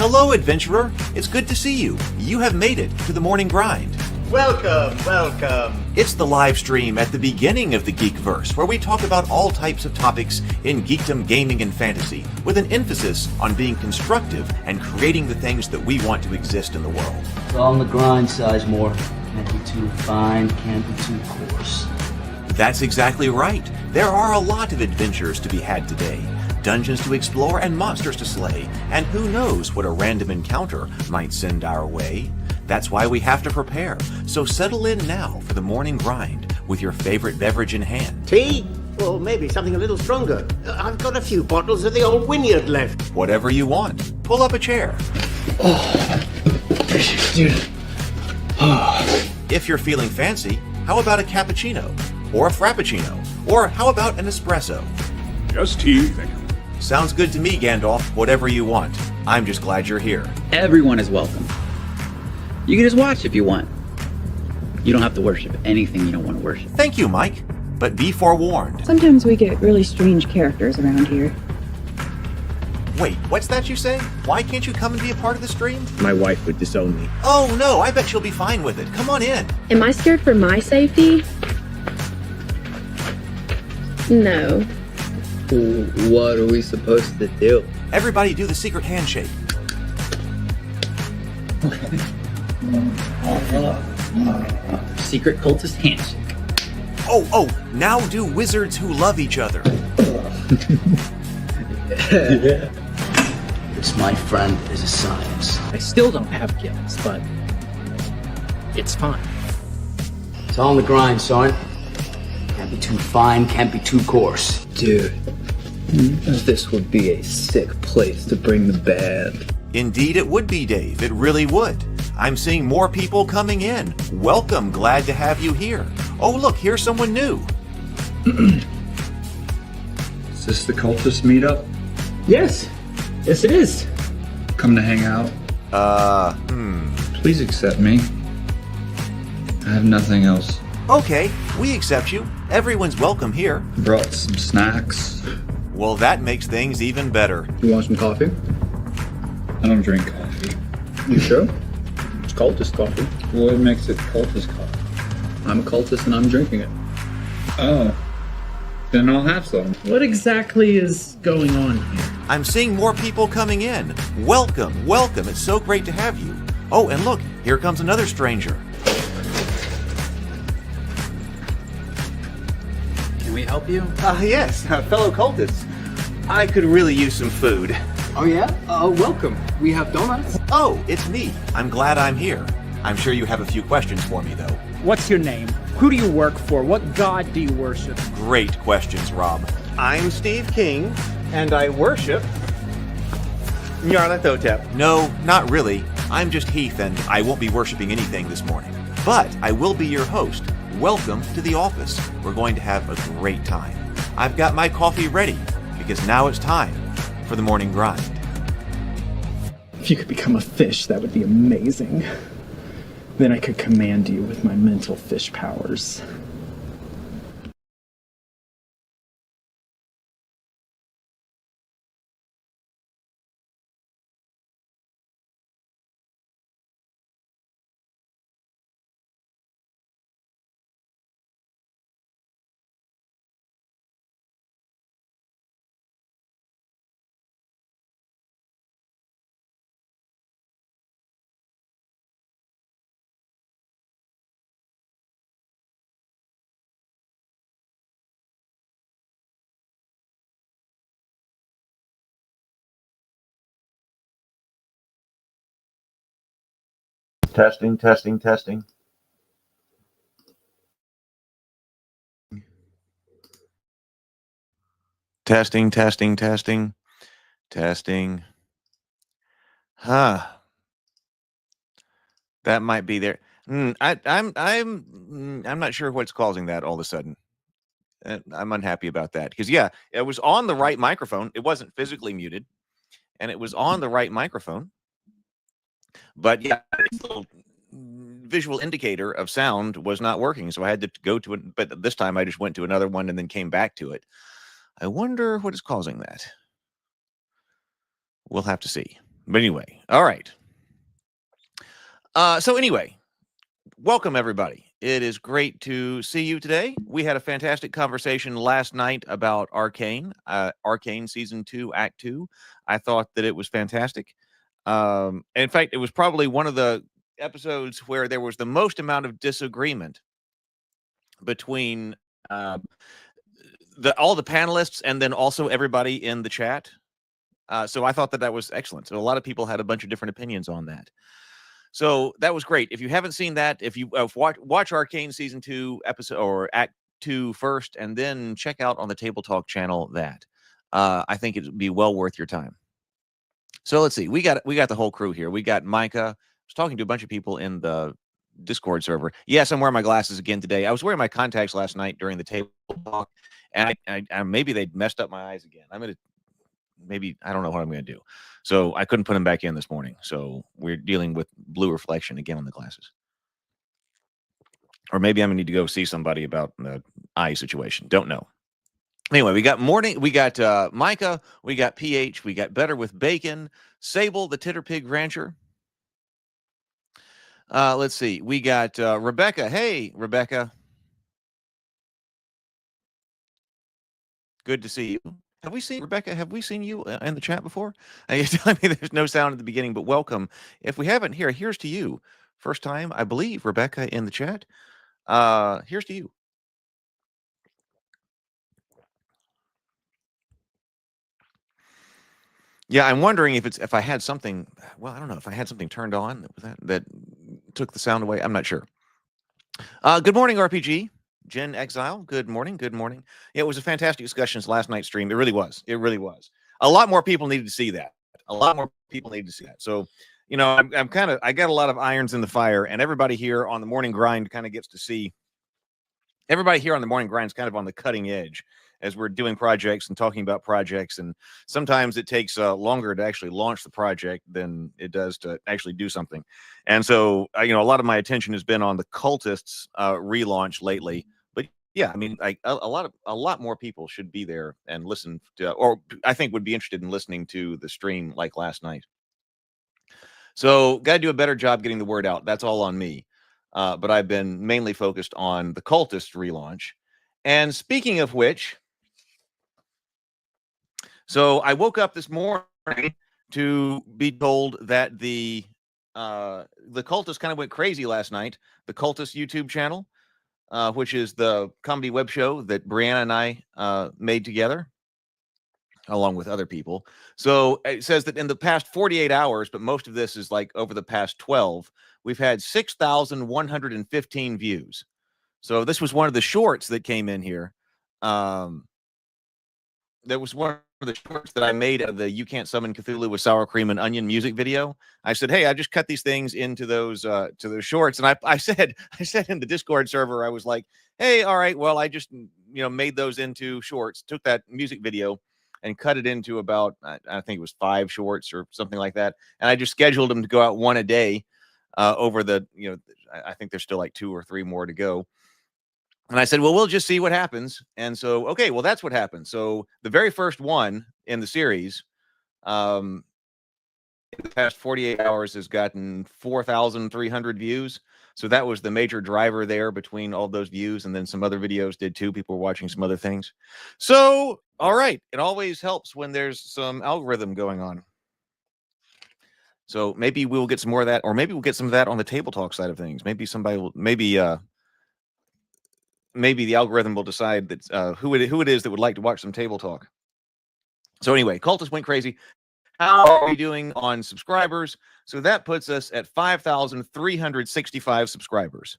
Hello, adventurer. It's good to see you. You have made it to the morning grind. Welcome, welcome. It's the live stream at the beginning of the Geekverse, where we talk about all types of topics in geekdom, gaming, and fantasy, with an emphasis on being constructive and creating the things that we want to exist in the world. It's all on the grind, Sizemore. Can't be too fine, can't be too coarse. That's exactly right. There are a lot of adventures to be had today. Dungeons to explore and monsters to slay, and who knows what a random encounter might send our way. That's why we have to prepare, so settle in now for the morning grind with your favorite beverage in hand. Tea? Or maybe something a little stronger. I've got a few bottles of the old Wynyard left. Whatever you want. Pull up a chair. Dude. If you're feeling fancy, how about a cappuccino? Or a frappuccino? Or how about an espresso? Just tea, thank you. Sounds good to me, Gandalf. Whatever you want. I'm just glad you're here. Everyone is welcome. You can just watch if you want. You don't have to worship anything you don't want to worship. Thank you, Mike. But be forewarned. Sometimes we get really strange characters around here. Wait, what's that you say? Why can't you come and be a part of the stream? My wife would disown me. Oh no, I bet she'll be fine with it. Come on in. Am I scared for my safety? No. What are we supposed to do? Everybody do the secret handshake. Secret cultist handshake. Oh, now do wizards who love each other. This, my friend, is a science. I still don't have gifts, but it's fine. It's all on the grind, son. Can't be too fine, can't be too coarse. Dude, this would be a sick place to bring the band. Indeed it would be, Dave. It really would. I'm seeing more people coming in. Welcome, glad to have you here. Oh look, here's someone new. Is this the cultist meetup? Yes it is. Come to hang out? Please accept me. I have nothing else. Okay, we accept you. Everyone's welcome here. Brought some snacks. Well, that makes things even better. You want some coffee? I don't drink coffee. You sure? It's cultist coffee. What makes it cultist coffee? I'm a cultist and I'm drinking it. Oh. Then I'll have some. What exactly is going on here? I'm seeing more people coming in. Welcome. It's so great to have you. Oh, and look, here comes another stranger. Can we help you? Yes, fellow cultists. I could really use some food. Oh yeah? Welcome. We have donuts. Oh, it's me. I'm glad I'm here. I'm sure you have a few questions for me, though. What's your name? Who do you work for? What god do you worship? Great questions, Rob. I'm Steve King, and I worship Nyarlathotep. No, not really. I'm just Heath, and I won't be worshiping anything this morning. But I will be your host. Welcome to the office. We're going to have a great time. I've got my coffee ready, because now it's time for the morning grind. If you could become a fish, that would be amazing. Then I could command you with my mental fish powers. Testing. Testing. Huh. That might be there. I'm not sure what's causing that all of a sudden. I'm unhappy about that because yeah, it was on the right microphone. It wasn't physically muted, and it was on the right microphone. But yeah, this little visual indicator of sound was not working, so I had to go to it. But this time, I just went to another one and then came back to it. I wonder what is causing that. We'll have to see. But anyway, all right. So anyway, welcome everybody. It is great to see you today. We had a fantastic conversation last night about Arcane, Arcane Season 2, Act 2. I thought that it was fantastic. In fact, it was probably one of the episodes where there was the most amount of disagreement between all the panelists and then also everybody in the chat. So I thought that that was excellent. So a lot of people had a bunch of different opinions on that. So that was great. If you haven't seen that, if you watch Arcane Season 2 episode or Act 2 first, and then check out on the Table Talk channel that. I think it would be well worth your time. So let's see. We got the whole crew here. We got Micah. I was talking to a bunch of people in the Discord server. Yes, I'm wearing my glasses again today. I was wearing my contacts last night during the Table Talk, and I maybe they messed up my eyes again. I'm gonna maybe I don't know what I'm gonna do. So I couldn't put them back in this morning. So we're dealing with blue reflection again on the glasses. Or maybe I'm gonna need to go see somebody about the eye situation. Don't know. Anyway, we got Micah, we got PH, we got Better with Bacon, Sable, the Titter Pig Rancher. Let's see. We got Rebecca. Hey, Rebecca. Good to see you. Have we seen Rebecca? Have we seen you in the chat before? You're telling me there's no sound at the beginning, but welcome. If we haven't, here's to you. First time, I believe, Rebecca in the chat. Here's to you. Yeah, I'm wondering if I had something. Well, I don't know if I had something turned on that took the sound away. I'm not sure. Good morning, RPG. Jen Exile. Good morning. Good morning. Yeah, it was a fantastic discussion last night's stream. It really was. It really was. A lot more people needed to see that. A lot more people needed to see that. So, you know, I got a lot of irons in the fire, and everybody here on the morning grind kind of gets to see. Everybody here on the morning grind is kind of on the cutting edge as we're doing projects and talking about projects. And sometimes it takes longer to actually launch the project than it does to actually do something. And so, you know, a lot of my attention has been on the Cultists relaunch lately. But yeah, I mean, a lot more people should be there and listen to, or I think would be interested in listening to the stream like last night. So got to do a better job getting the word out. That's all on me. But I've been mainly focused on the Cultist relaunch. And speaking of which, so I woke up this morning to be told that the Cultist kind of went crazy last night. The Cultist YouTube channel, which is the comedy web show that Brianna and I made together, along with other people. So it says that in the past 48 hours, but most of this is like over the past 12, we've had 6,115 views. So this was one of the shorts that came in here. There was one of the shorts that I made of the "You Can't Summon Cthulhu with Sour Cream and Onion" music video. I said, "Hey, I just cut these things into those to those shorts," and I said in the Discord server, I was like, "Hey, all right, well, I just made those into shorts. Took that music video and cut it into about I think it was 5 shorts or something like that, and I just scheduled them to go out one a day over the I think there's still like 2 or 3 more to go." And I said, well, we'll just see what happens. And so, okay, well, that's what happened. So the very first one in the series, in the past 48 hours, has gotten 4,300 views. So that was the major driver there between all those views. And then some other videos did too. People were watching some other things. So, all right. It always helps when there's some algorithm going on. So maybe we'll get some more of that, or maybe we'll get some of that on the Table Talk side of things. Maybe somebody will, maybe the algorithm will decide that who it is that would like to watch some Table Talk. So anyway, Cultist went crazy. How are we doing on subscribers? So that puts us at 5,365 subscribers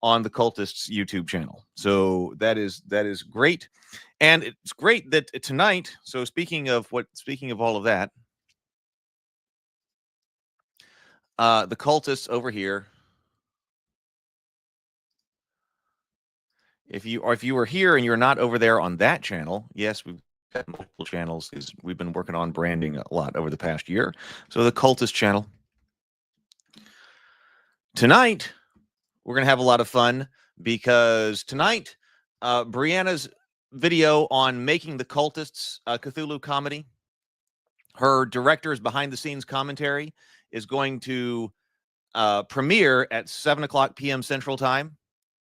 on the Cultists YouTube channel. So that is great. And it's great that tonight, so speaking of all of that, the Cultists over here, if you were here and you're not over there on that channel, yes, we've got multiple channels because we've been working on branding a lot over the past year. So the Cultist channel. Tonight, we're going to have a lot of fun because tonight, Brianna's video on making the Cultists Cthulhu comedy her director's behind the scenes commentary is going to premiere at 7:00 p.m. Central Time.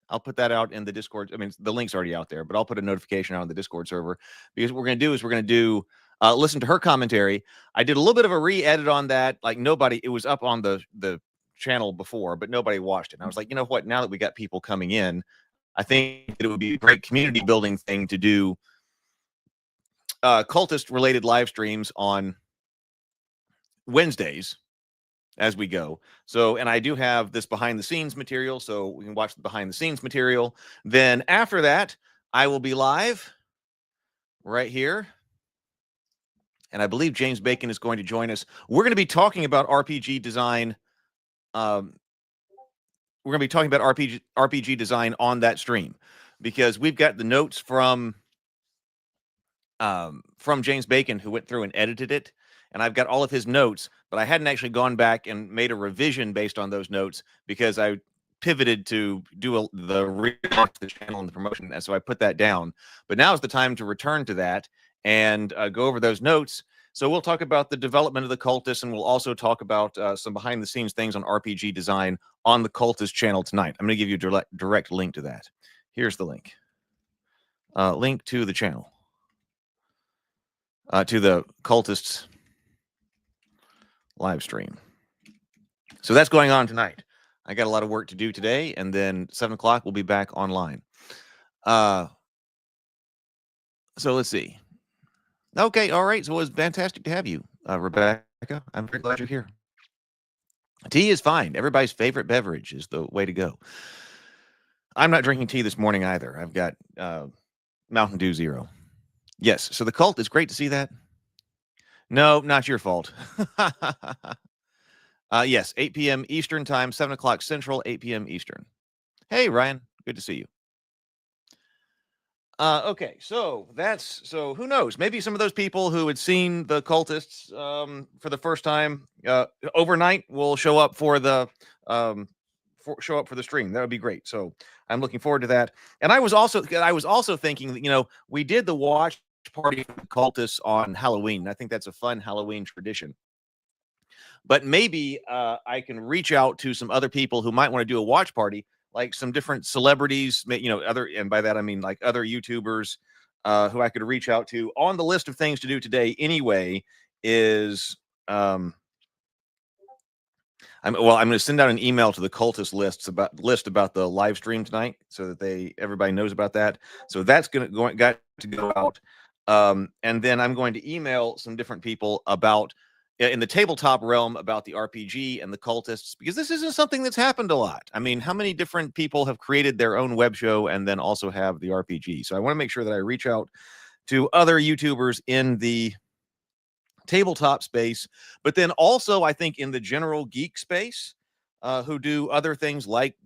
I'll put that out in the Discord. I mean, the link's already out there, but I'll put a notification out on the Discord server, because what we're going to do is we're going to listen to her commentary. I did a little bit of a re-edit on that. Like, it was up on the channel before, but nobody watched it. And I was like, you know what? Now that we got people coming in, I think it would be a great community building thing to do cultist related live streams on Wednesdays as we go. So, and I do have this behind the scenes material, so we can watch the behind the scenes material. Then after that, I will be live right here. And I believe James Bacon is going to join us. We're going to be talking about RPG design. We're going to be talking about RPG design on that stream, because we've got the notes from James Bacon, who went through and edited it. And I've got all of his notes, but I hadn't actually gone back and made a revision based on those notes, because I pivoted to do the relaunch of the channel and the promotion. And so I put that down. But now is the time to return to that and go over those notes. So we'll talk about the development of the Cultist, and we'll also talk about some behind the scenes things on RPG design on the Cultist channel tonight. I'm going to give you a direct link to that. Here's the link. Link to the channel. To the Cultists live stream. So that's going on tonight. I got a lot of work to do today, and then 7:00 we'll be back online. So let's see. Okay, all right. So it was fantastic to have you, Rebecca. I'm very glad you're here. Tea is fine. Everybody's favorite beverage is the way to go. I'm not drinking tea this morning either. I've got Mountain Dew Zero. Yes, so the cult is great to see that. No, not your fault. Yes, 8 p.m. Eastern time, 7:00 Central, 8 p.m. Eastern. Hey, Ryan, good to see you. Okay, so who knows? Maybe some of those people who had seen the Cultists for the first time overnight will show up for the stream. That would be great. So I'm looking forward to that. And I was also thinking that, we did the watch party for the Cultists on Halloween. I think that's a fun Halloween tradition. But maybe I can reach out to some other people who might want to do a watch party, like some different celebrities, and by that I mean like other YouTubers who I could reach out to. On the list of things to do today anyway is I'm going to send out an email to the Cultist list about the live stream tonight, so that everybody knows about that. So that's got to go out. And then I'm going to email some different people about, in the tabletop realm, about the RPG and the Cultists, because this isn't something that's happened a lot. I mean, how many different people have created their own web show and then also have the RPG? So I want to make sure that I reach out to other YouTubers in the tabletop space, but then also I think in the general geek space, who do other things like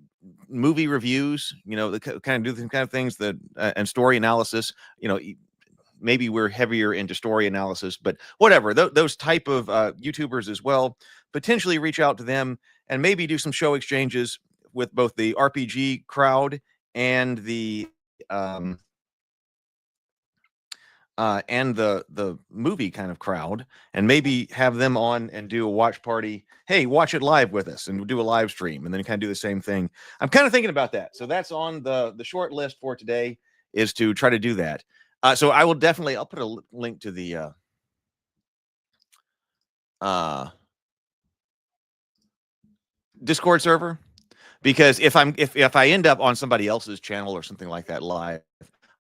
movie reviews, the kind of things that and story analysis. Maybe we're heavier into story analysis, but whatever, those type of YouTubers as well, potentially reach out to them and maybe do some show exchanges with both the RPG crowd and the movie kind of crowd, and maybe have them on and do a watch party. Hey, watch it live with us, and we'll do a live stream, and then kind of do the same thing. I'm kind of thinking about that. So that's on the short list for today, is to try to do that. So I will definitely, I'll put a link to the Discord server, because if I end up on somebody else's channel or something like that live,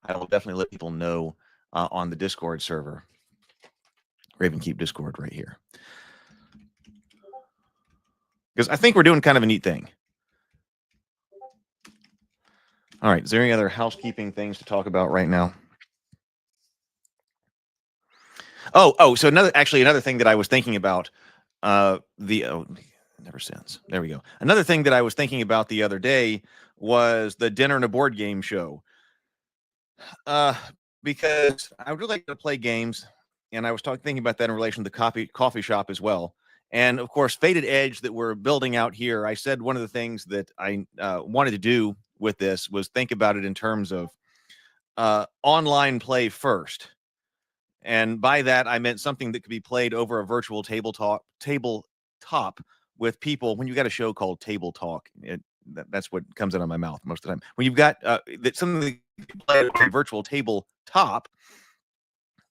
I will definitely let people know on the Discord server. Ravenkeep Discord right here, because I think we're doing kind of a neat thing. All right, is there any other housekeeping things to talk about right now? So another thing that I was thinking about, never since. There we go. Another thing that I was thinking about the other day was the dinner and a board game show. Because I would really like to play games, and I was thinking about that in relation to the coffee shop as well. And of course, Faded Edge that we're building out here. I said one of the things that I wanted to do with this was think about it in terms of online play first. And by that, I meant something that could be played over a virtual tabletop with people. When you got a show called Table Talk, that's what comes out of my mouth most of the time. When you've got something that you can play over a virtual tabletop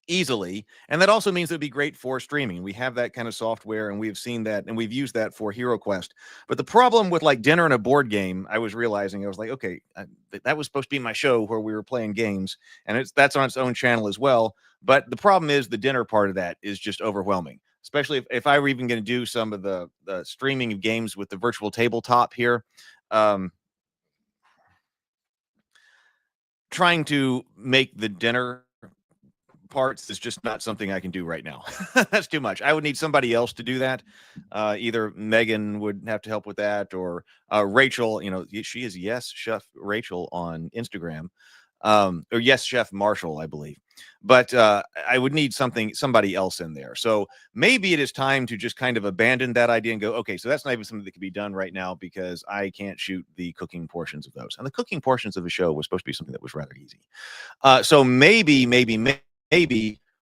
easily, and that also means it'd be great for streaming. We have that kind of software, and we've seen that, and we've used that for HeroQuest. But the problem with like dinner and a board game, I was realizing, I was like, okay, that was supposed to be my show where we were playing games, and that's on its own channel as well. But the problem is the dinner part of that is just overwhelming, especially if I were even going to do some of the streaming of games with the virtual tabletop here. Trying to make the dinner parts is just not something I can do right now. That's too much. I would need somebody else to do that. Either Megan would have to help with that, or Rachel. She is Yes Chef Rachel on Instagram, or Yes Chef Marshall, I believe. But I would need somebody else in there. So maybe it is time to just kind of abandon that idea and go, okay, so that's not even something that can be done right now because I can't shoot the cooking portions of those. And the cooking portions of the show was supposed to be something that was rather easy. So maybe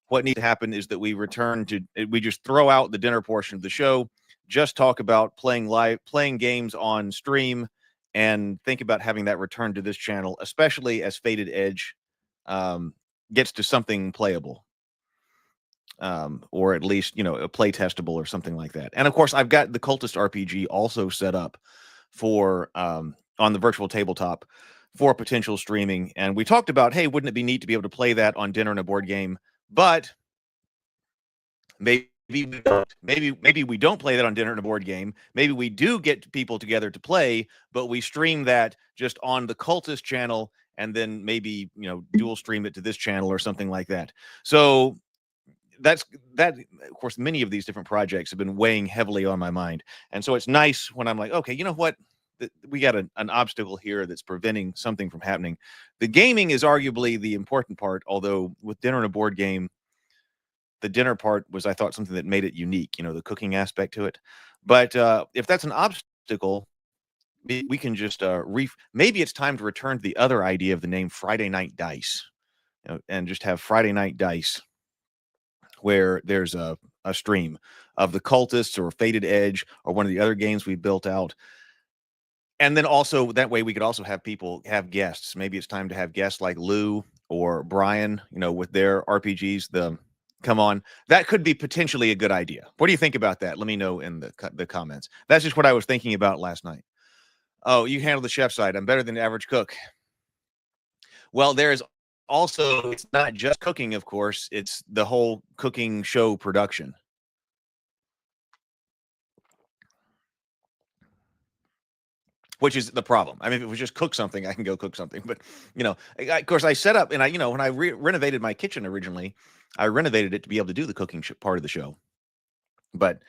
what needs to happen is that we just throw out the dinner portion of the show, just talk about playing games on stream, and think about having that return to this channel, especially as Faded Edge gets to something playable, or at least, a play testable or something like that. And of course, I've got the Cultist RPG also set up for on the virtual tabletop for potential streaming. And we talked about, hey, wouldn't it be neat to be able to play that on dinner and a board game? But maybe we don't. Maybe we don't play that on dinner and a board game. Maybe we do get people together to play, but we stream that just on the Cultist channel, and then maybe, dual stream it to this channel or something like that. So that. Of course, many of these different projects have been weighing heavily on my mind. And so it's nice when I'm like, okay, you know what? We got an obstacle here that's preventing something from happening. The gaming is arguably the important part, although with dinner and a board game, the dinner part was, I thought, something that made it unique, the cooking aspect to it. But if that's an obstacle, we can just maybe it's time to return to the other idea of the name Friday Night Dice, and just have Friday Night Dice where there's a stream of the Cultists or Faded Edge or one of the other games we built out. And then also that way we could also have guests. Maybe it's time to have guests like Lou or Brian, with their RPGs, come on. That could be potentially a good idea. What do you think about that? Let me know in the comments. That's just what I was thinking about last night. Oh, you handle the chef side. I'm better than the average cook. Well, there's also, it's not just cooking, of course. It's the whole cooking show production. Which is the problem. I mean, if it was just cook something, I can go cook something. But, of course, I set up, and when I renovated my kitchen originally, I renovated it to be able to do the cooking part of the show. But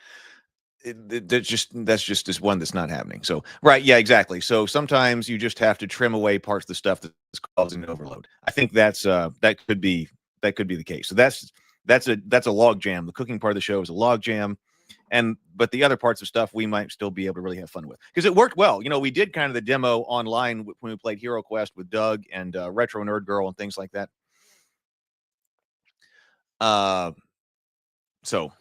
that's just this one that's not happening. So, right. Yeah, exactly. So sometimes you just have to trim away parts of the stuff that's causing overload. I think that could be the case. So that's a log jam. The cooking part of the show is a log jam. But the other parts of stuff we might still be able to really have fun with, because it worked well. We did kind of the demo online when we played HeroQuest with Doug and Retro Nerd Girl and things like that. So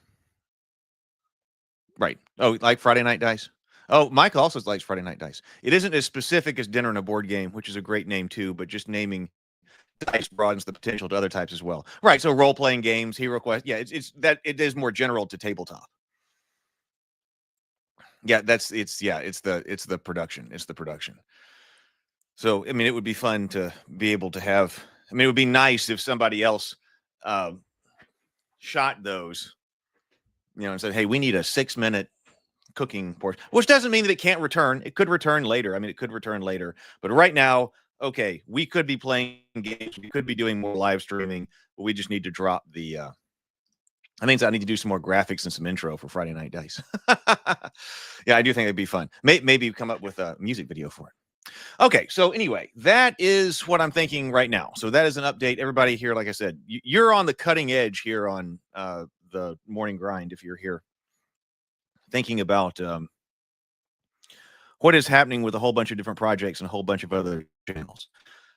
right. Oh, like Friday Night Dice. Oh, Michael also likes Friday Night Dice. It isn't as specific as dinner and a board game, which is a great name too, but just naming dice broadens the potential to other types as well. Right. So role playing games, HeroQuest. Yeah, it is more general to tabletop. Yeah, it's the production. It's the production. So, I mean, it would be fun to be able to have, it would be nice if somebody else shot those, and said, hey, we need a 6-minute cooking portion, which doesn't mean that it can't return. It could return later. It could return later. But right now, okay, we could be playing games. We could be doing more live streaming, but we just need to drop the, I need to do some more graphics and some intro for Friday Night Dice. Yeah, I do think it'd be fun. Maybe come up with a music video for it. Okay, so anyway, that is what I'm thinking right now. So that is an update. Everybody here, like I said, you're on the cutting edge here on the morning grind. If you're here thinking about what is happening with a whole bunch of different projects and a whole bunch of other channels.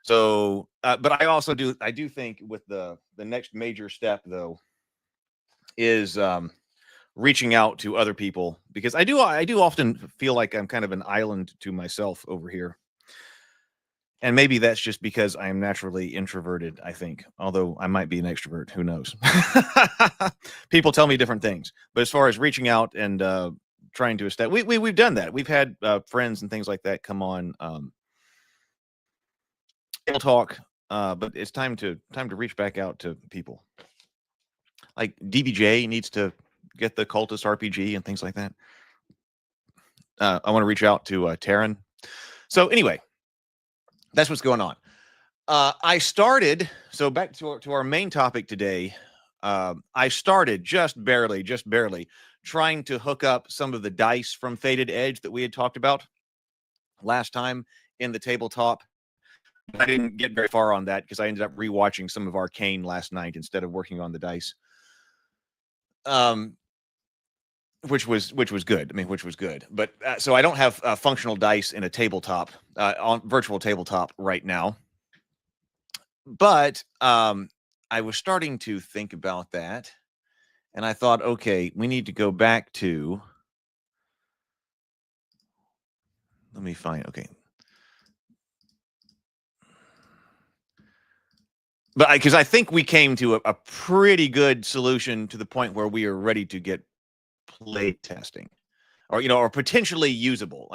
So, but I also do think with the next major step though is reaching out to other people, because I do often feel like I'm kind of an island to myself over here. And maybe that's just because I am naturally introverted, I think, although I might be an extrovert. Who knows? People tell me different things. But as far as reaching out and trying to establish, we've done that. We've had friends and things like that come on Table Talk, but it's time to reach back out to people. Like DBJ needs to get the Cultist RPG and things like that. I want to reach out to Taryn. So anyway, that's what's going on. I started, so back to our main topic today. I started just barely trying to hook up some of the dice from Faded Edge that we had talked about last time in the tabletop. I didn't get very far on that because I ended up rewatching some of Arcane last night instead of working on the dice. Which was good. I mean, which was good. But so I don't have functional dice in a tabletop, on virtual tabletop right now. But I was starting to think about that, and I thought, okay, we need to go back to. Let me find. Okay. But because I think we came to a pretty good solution to the point where we are ready to get play testing, or or potentially usable,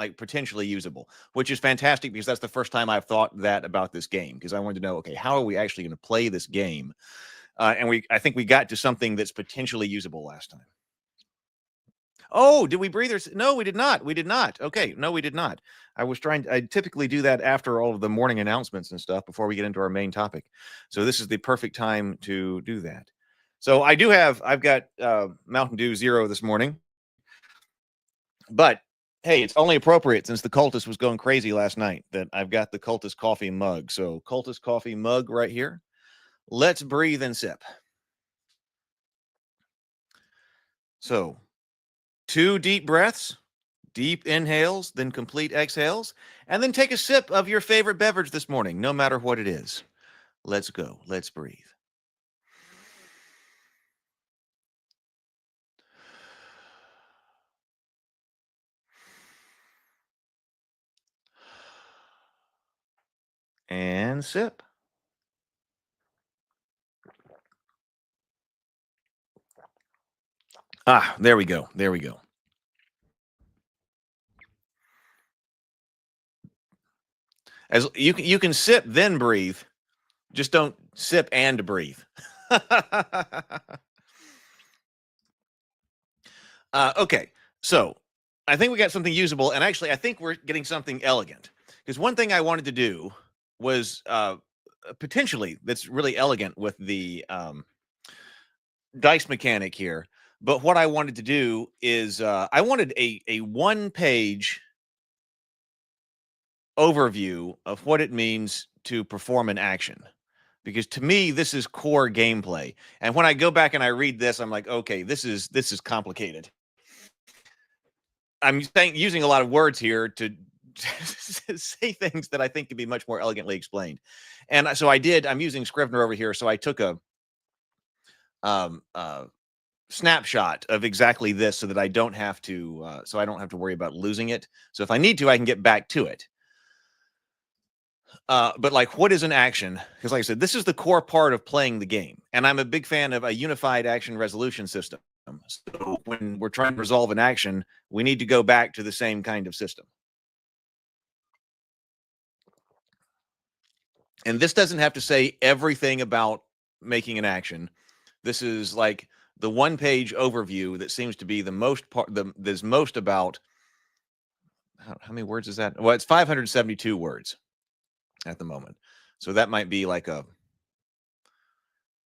which is fantastic because that's the first time I've thought that about this game, because I wanted to know, okay, how are we actually going to play this game? And I think we got to something that's potentially usable last time. Oh, did we breathe? No, we did not. We did not. Okay, no, we did not. I typically do that after all of the morning announcements and stuff before we get into our main topic. So this is the perfect time to do that. So I've got Mountain Dew Zero this morning. But hey, it's only appropriate since the Cultist was going crazy last night that I've got the Cultist coffee mug. So Cultist coffee mug right here. Let's breathe and sip. So 2 deep breaths, deep inhales, then complete exhales, and then take a sip of your favorite beverage this morning, no matter what it is. Let's go. Let's breathe. And sip. Ah, there we go. There we go. As you can sip then breathe. Just don't sip and breathe. Okay, so I think we got something usable, and actually, I think we're getting something elegant. Because one thing I wanted to do was potentially that's really elegant with the dice mechanic here. But what I wanted to do is I wanted a 1-page overview of what it means to perform an action. Because to me, this is core gameplay. And when I go back and I read this, I'm like, okay, this is complicated. I'm using a lot of words here to say things that I think can be much more elegantly explained. And so I'm using Scrivener over here. So I took a snapshot of exactly this so that I don't have to worry about losing it. So if I need to, I can get back to it. But like, what is an action? Because like I said, this is the core part of playing the game. And I'm a big fan of a unified action resolution system. So when we're trying to resolve an action, we need to go back to the same kind of system. And this doesn't have to say everything about making an action. This is like the 1-page overview that seems to be the most part. There's most about how many words is that? Well, it's 572 words at the moment. So that might be like a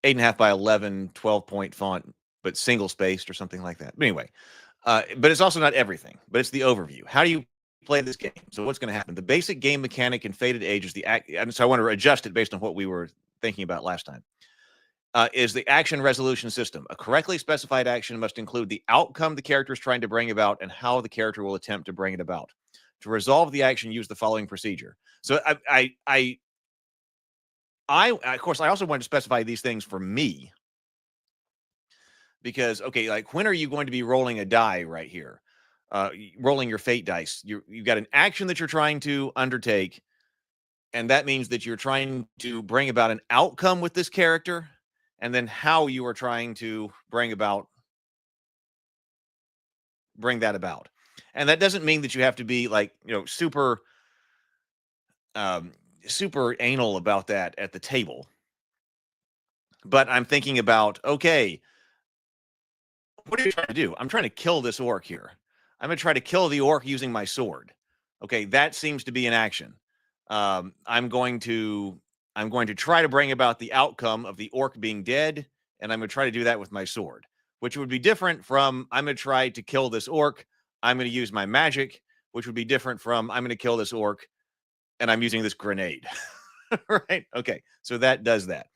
8.5 by 11, 12-point font, but single spaced or something like that. But anyway, but it's also not everything, but it's the overview. How do you play this game? So what's going to happen? The basic game mechanic in Faded Age is and so I want to adjust it based on what we were thinking about last time. Is the action resolution system. A correctly specified action must include the outcome the character is trying to bring about and how the character will attempt to bring it about. To resolve the action, use the following procedure. So I of course, I also wanted to specify these things for me because, okay, like when are you going to be rolling a die right here? Rolling your fate dice. You've got an action that you're trying to undertake, and that means that you're trying to bring about an outcome with this character, and then how you are trying to bring that about. And that doesn't mean that you have to be like, super super anal about that at the table. But I'm thinking about, okay, what are you trying to do? I'm trying to kill this orc here. I'm going to try to kill the orc using my sword. Okay, that seems to be an action. I'm going to try to bring about the outcome of the orc being dead, and I'm going to try to do that with my sword, which would be different from I'm going to try to kill this orc. I'm going to use my magic, which would be different from I'm going to kill this orc, and I'm using this grenade. Right? Okay, so that does that.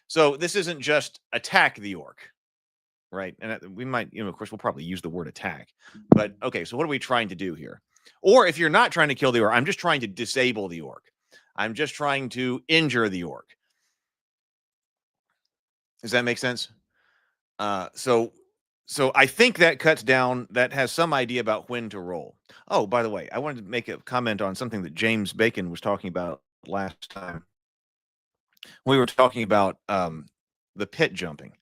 So this isn't just attack the orc, right? And we might, of course, we'll probably use the word attack. But okay, so what are we trying to do here? Or if you're not trying to kill the orc, I'm just trying to disable the orc. I'm just trying to injure the orc. Does that make sense? So I think that cuts down, that has some idea about when to roll. Oh, by the way, I wanted to make a comment on something that James Bacon was talking about last time. We were talking about the pit jumping.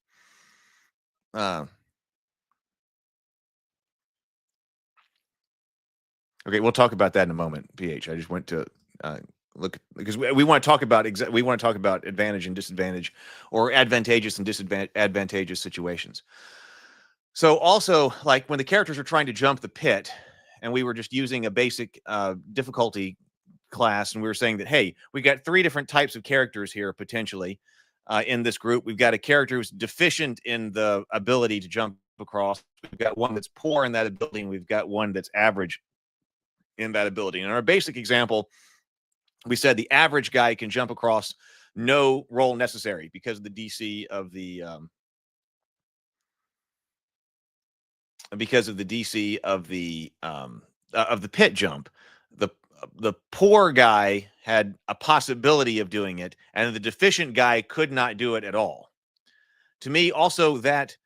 Okay, we'll talk about that in a moment, PH. I just went to look because we want to talk about advantage and disadvantage, or advantageous and disadvantageous situations. So also, like when the characters are trying to jump the pit, and we were just using a basic difficulty class, and we were saying that, hey, we got 3 different types of characters here potentially in this group. We've got a character who's deficient in the ability to jump across. We've got one that's poor in that ability, and we've got one that's average in that ability. And in our basic example, we said the average guy can jump across, no roll necessary, because of the DC of the pit jump. The poor guy had a possibility of doing it, and the deficient guy could not do it at all. To me, also that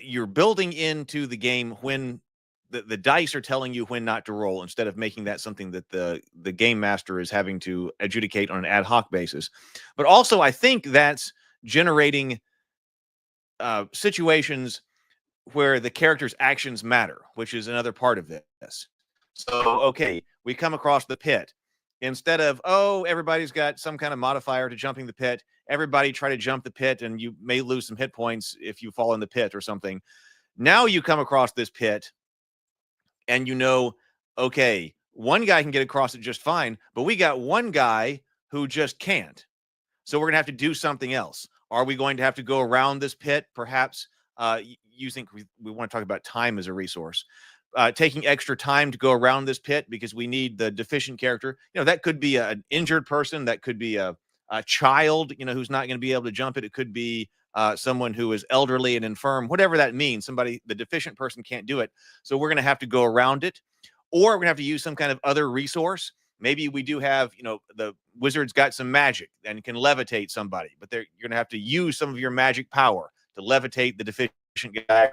you're building into the game when the dice are telling you when not to roll, instead of making that something that the game master is having to adjudicate on an ad hoc basis. But also, I think that's generating situations where the character's actions matter, which is another part of this. So, okay, we come across the pit. Instead of, everybody's got some kind of modifier to jumping the pit, everybody try to jump the pit, and you may lose some hit points if you fall in the pit or something. Now you come across this pit, and okay, one guy can get across it just fine, but we got one guy who just can't. So we're going to have to do something else. Are we going to have to go around this pit, perhaps using, we want to talk about time as a resource, taking extra time to go around this pit because we need the deficient character. That could be an injured person. That could be a child, who's not going to be able to jump it. It could be someone who is elderly and infirm, whatever that means. The deficient person can't do it. So we're going to have to go around it, or we're going to have to use some kind of other resource. Maybe we do have, the wizard's got some magic and can levitate somebody, but you're going to have to use some of your magic power to levitate the deficient guy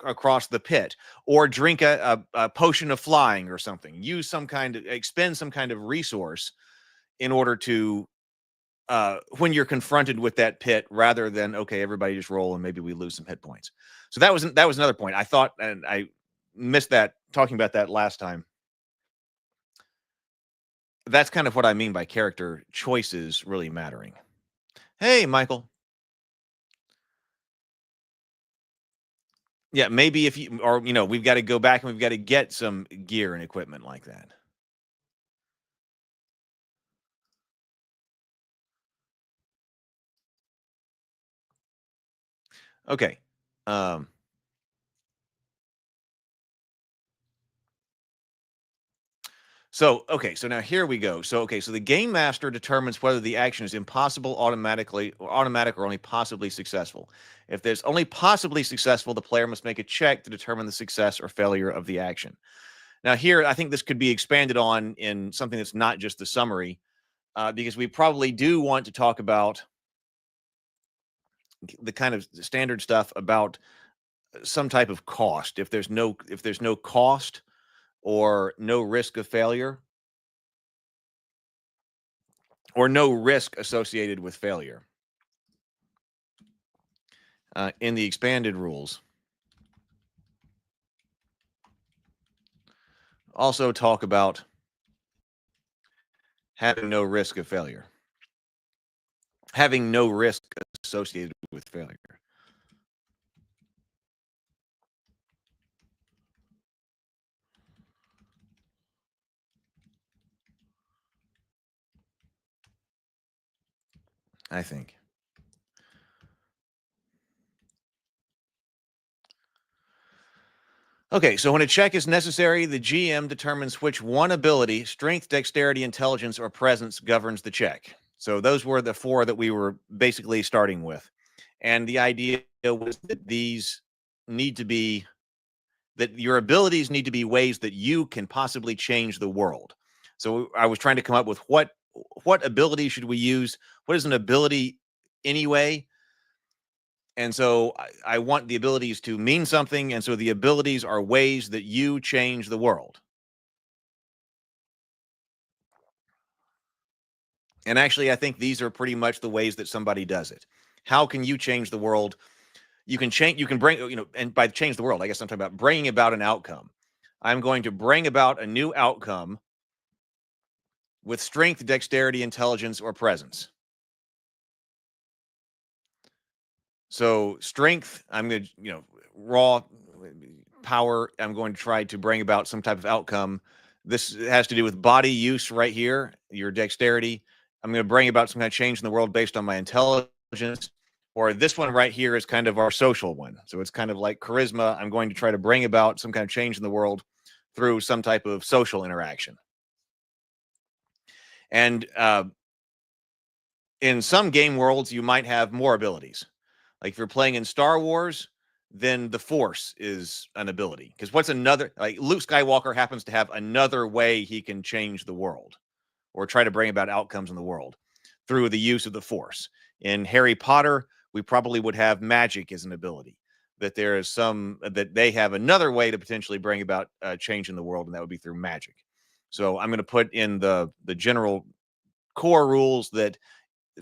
across the pit, or drink a potion of flying or something. Expend some kind of resource in order to when you're confronted with that pit, rather than, okay, everybody just roll and maybe we lose some hit points. So that was another point I thought, and I missed that talking about that last time. That's kind of what I mean by character choices really mattering. Hey, Michael. Yeah, maybe if you, or we've got to go back and we've got to get some gear and equipment like that. Okay. So now here we go. So the game master determines whether the action is impossible, automatic, or only possibly successful. If there's only possibly successful, the player must make a check to determine the success or failure of the action. Now here, I think this could be expanded on in something that's not just the summary, because we probably do want to talk about the kind of standard stuff about some type of cost. If there's no cost or no risk of failure or no risk associated with failure. In the expanded rules, also talk about having no risk of failure, having no risk associated with failure. I think. Okay, so when a check is necessary, the GM determines which one ability, strength, dexterity, intelligence, or presence, governs the check. So those were the 4 that we were basically starting with. And the idea was that these need to be, that your abilities need to be ways that you can possibly change the world. So I was trying to come up with what ability should we use? What is an ability anyway? And so I want the abilities to mean something. And so the abilities are ways that you change the world. And actually, I think these are pretty much the ways that somebody does it. How can you change the world? You can bring, and by change the world, I guess I'm talking about bringing about an outcome. I'm going to bring about a new outcome with strength, dexterity, intelligence, or presence. So strength, I'm going to, raw power, I'm going to try to bring about some type of outcome. This has to do with body use right here, your dexterity. I'm going to bring about some kind of change in the world based on my intelligence. Or this one right here is kind of our social one. So it's kind of like charisma. I'm going to try to bring about some kind of change in the world through some type of social interaction. And in some game worlds, you might have more abilities. Like if you're playing in Star Wars, then the Force is an ability. Because what's another, like Luke Skywalker happens to have another way he can change the world or try to bring about outcomes in the world through the use of the Force. In Harry Potter, we probably would have magic as an ability. That there is that they have another way to potentially bring about change in the world, and that would be through magic. So I'm going to put in the general core rules that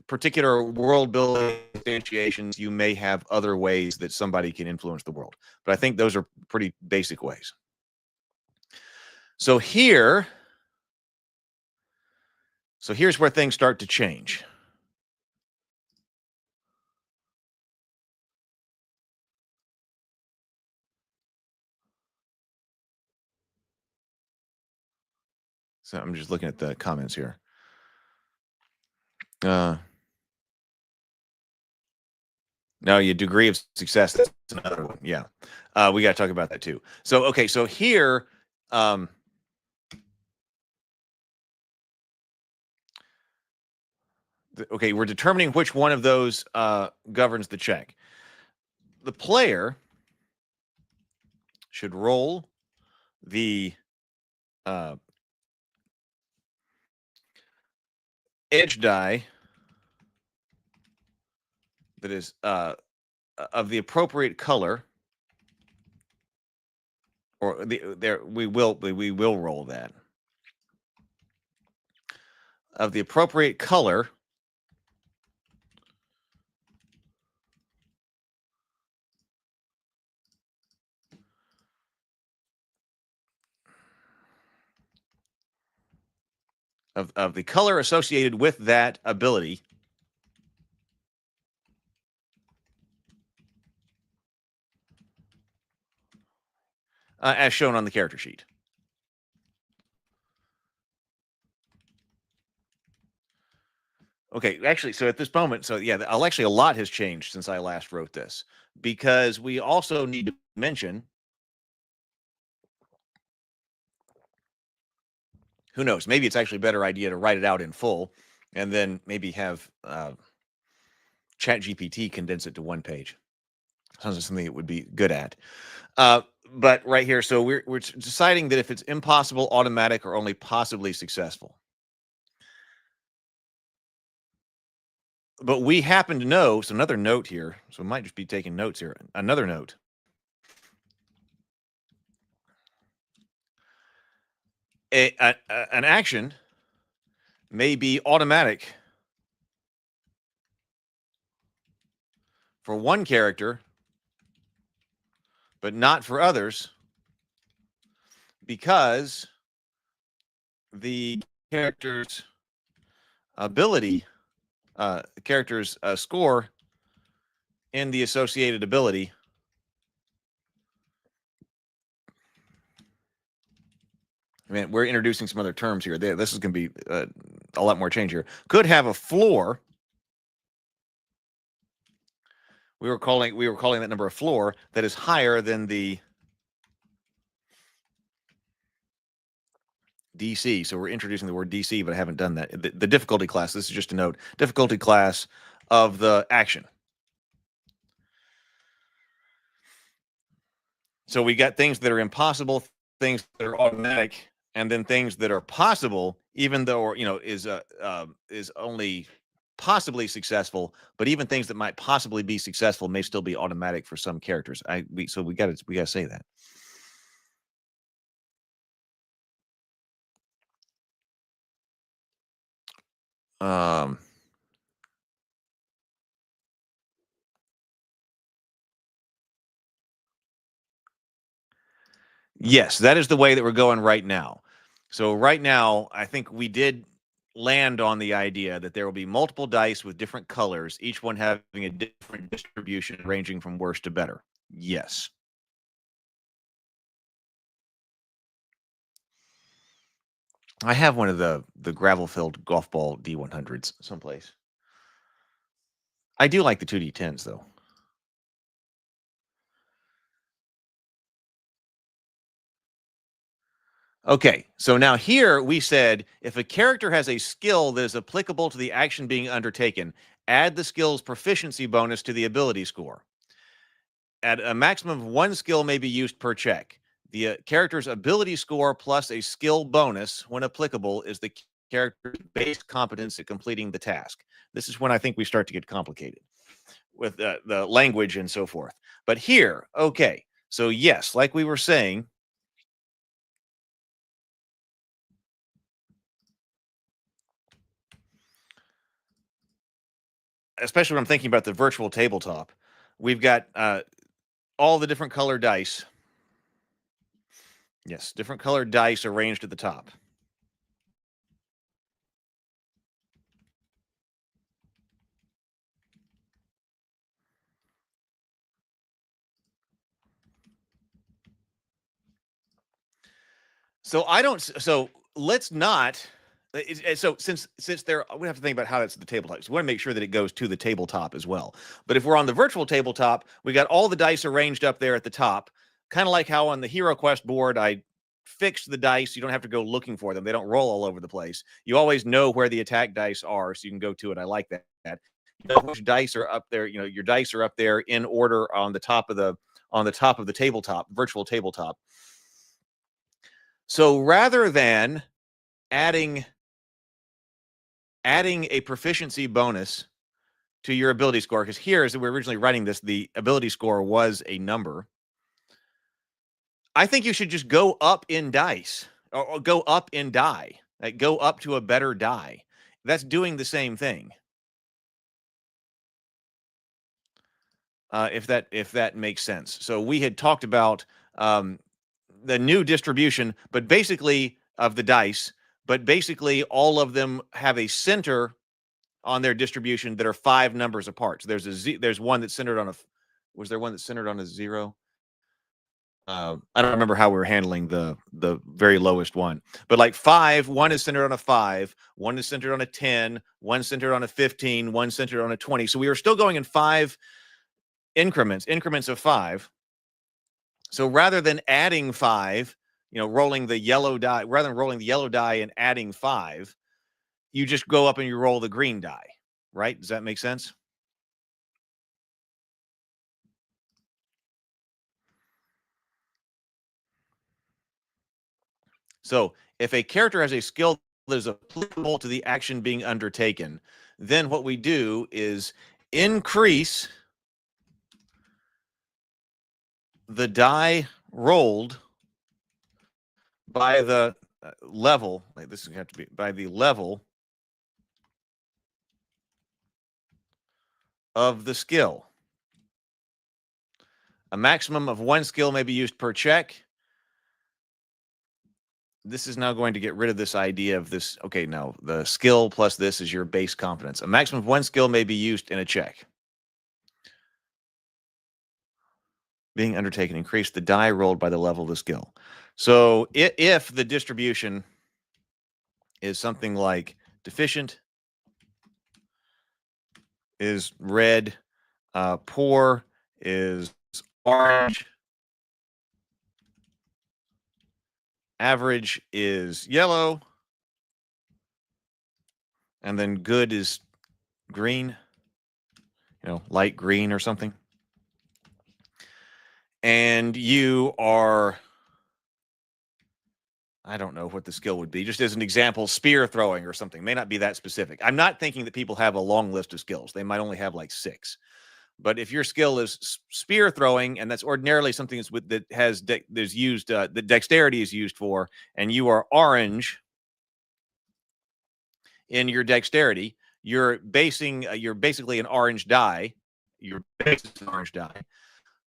particular world building instantiations, you may have other ways that somebody can influence the world. But I think those are pretty basic ways. So here's where things start to change. So I'm just looking at the comments here. No, your degree of success, that's another one. Yeah. We got to talk about that too. So, okay. So here, okay, we're determining which one of those governs the check. The player should roll the edge die that is of the appropriate color, or we will roll that of the appropriate color of the color associated with that ability as shown on the character sheet. Okay, actually, so at this moment, so yeah, actually a lot has changed since I last wrote this, because we also need to mention, who knows, maybe it's actually a better idea to write it out in full and then maybe have ChatGPT condense it to one page. Sounds like something it would be good at. But right here, so we're deciding that if it's impossible, automatic, or only possibly successful. But we happen to know, so another note here, so we might just be taking notes here. Another note. An action may be automatic for one character, but not for others, because the character's ability, the character's score in the associated ability I mean, we're introducing some other terms here. This is going to be a lot more change here. Could have a floor. We were calling that number a floor that is higher than the DC. So we're introducing the word DC, but I haven't done that. The difficulty class. This is just a note. Difficulty class of the action. So we got things that are impossible, things that are automatic, and then things that are possible, even though is only possibly successful. But even things that might possibly be successful may still be automatic for some characters. So we got to say that. Yes, that is the way that we're going right now. So right now, I think we did land on the idea that there will be multiple dice with different colors, each one having a different distribution ranging from worst to better. Yes. I have one of the gravel-filled golf ball D100s someplace. I do like the 2D10s though. Okay, so now here we said if a character has a skill that is applicable to the action being undertaken, add the skill's proficiency bonus to the ability score. At a maximum of one skill may be used per check. The character's ability score plus a skill bonus, when applicable, is the character's base competence at completing the task. This is when I think we start to get complicated with the language and so forth. But here, okay, so yes, like we were saying, especially when I'm thinking about the virtual tabletop, we've got all the different colored dice. Yes, different colored dice arranged at the top. So I don't. So let's not. So since there, we have to think about how that's the tabletop. So we want to make sure that it goes to the tabletop as well. But if we're on the virtual tabletop, we got all the dice arranged up there at the top, kind of like how on the Hero Quest board I fixed the dice. You don't have to go looking for them; they don't roll all over the place. You always know where the attack dice are, so you can go to it. I like that. You know which dice are up there. You know your dice are up there in order on the top of the tabletop, virtual tabletop. So rather than adding a proficiency bonus to your ability score, because here, as we were originally writing this, the ability score was a number. I think you should just go up in dice or go up in die, like go up to a better die. That's doing the same thing. If that makes sense. So we had talked about the new distribution, but basically of the dice, but basically all of them have a center on their distribution that are 5 numbers apart. So there's one that's centered on a. Was there one that's centered on a 0? I don't remember how we were handling the very lowest one, but like 5, one is centered on a 5, one is centered on a 10, one centered on a 15, one centered on a 20. So we were still going in 5 increments of 5. So rather than adding 5, rolling the yellow die, rather than rolling the yellow die and adding 5, you just go up and you roll the green die, right? Does that make sense? So if a character has a skill that is applicable to the action being undertaken, then what we do is increase the die rolled by the level. Like this would have to be by the level of the skill. A maximum of 1 skill may be used per check. This is now going to get rid of this idea of this. Okay, now the skill plus this is your base competence. A maximum of 1 skill may be used in a check being undertaken. Increase the die rolled by the level of the skill. So if the distribution is something like deficient is red, poor is orange, average is yellow, and then good is green, light green or something. And you are, I don't know what the skill would be, just as an example, spear throwing or something. May not be that specific. I'm not thinking that people have a long list of skills. They might only have like 6. But if your skill is spear throwing, and that's ordinarily something that has there's used that dexterity is used for, and you are orange in your dexterity, you're basically an orange die. Your base is an orange die.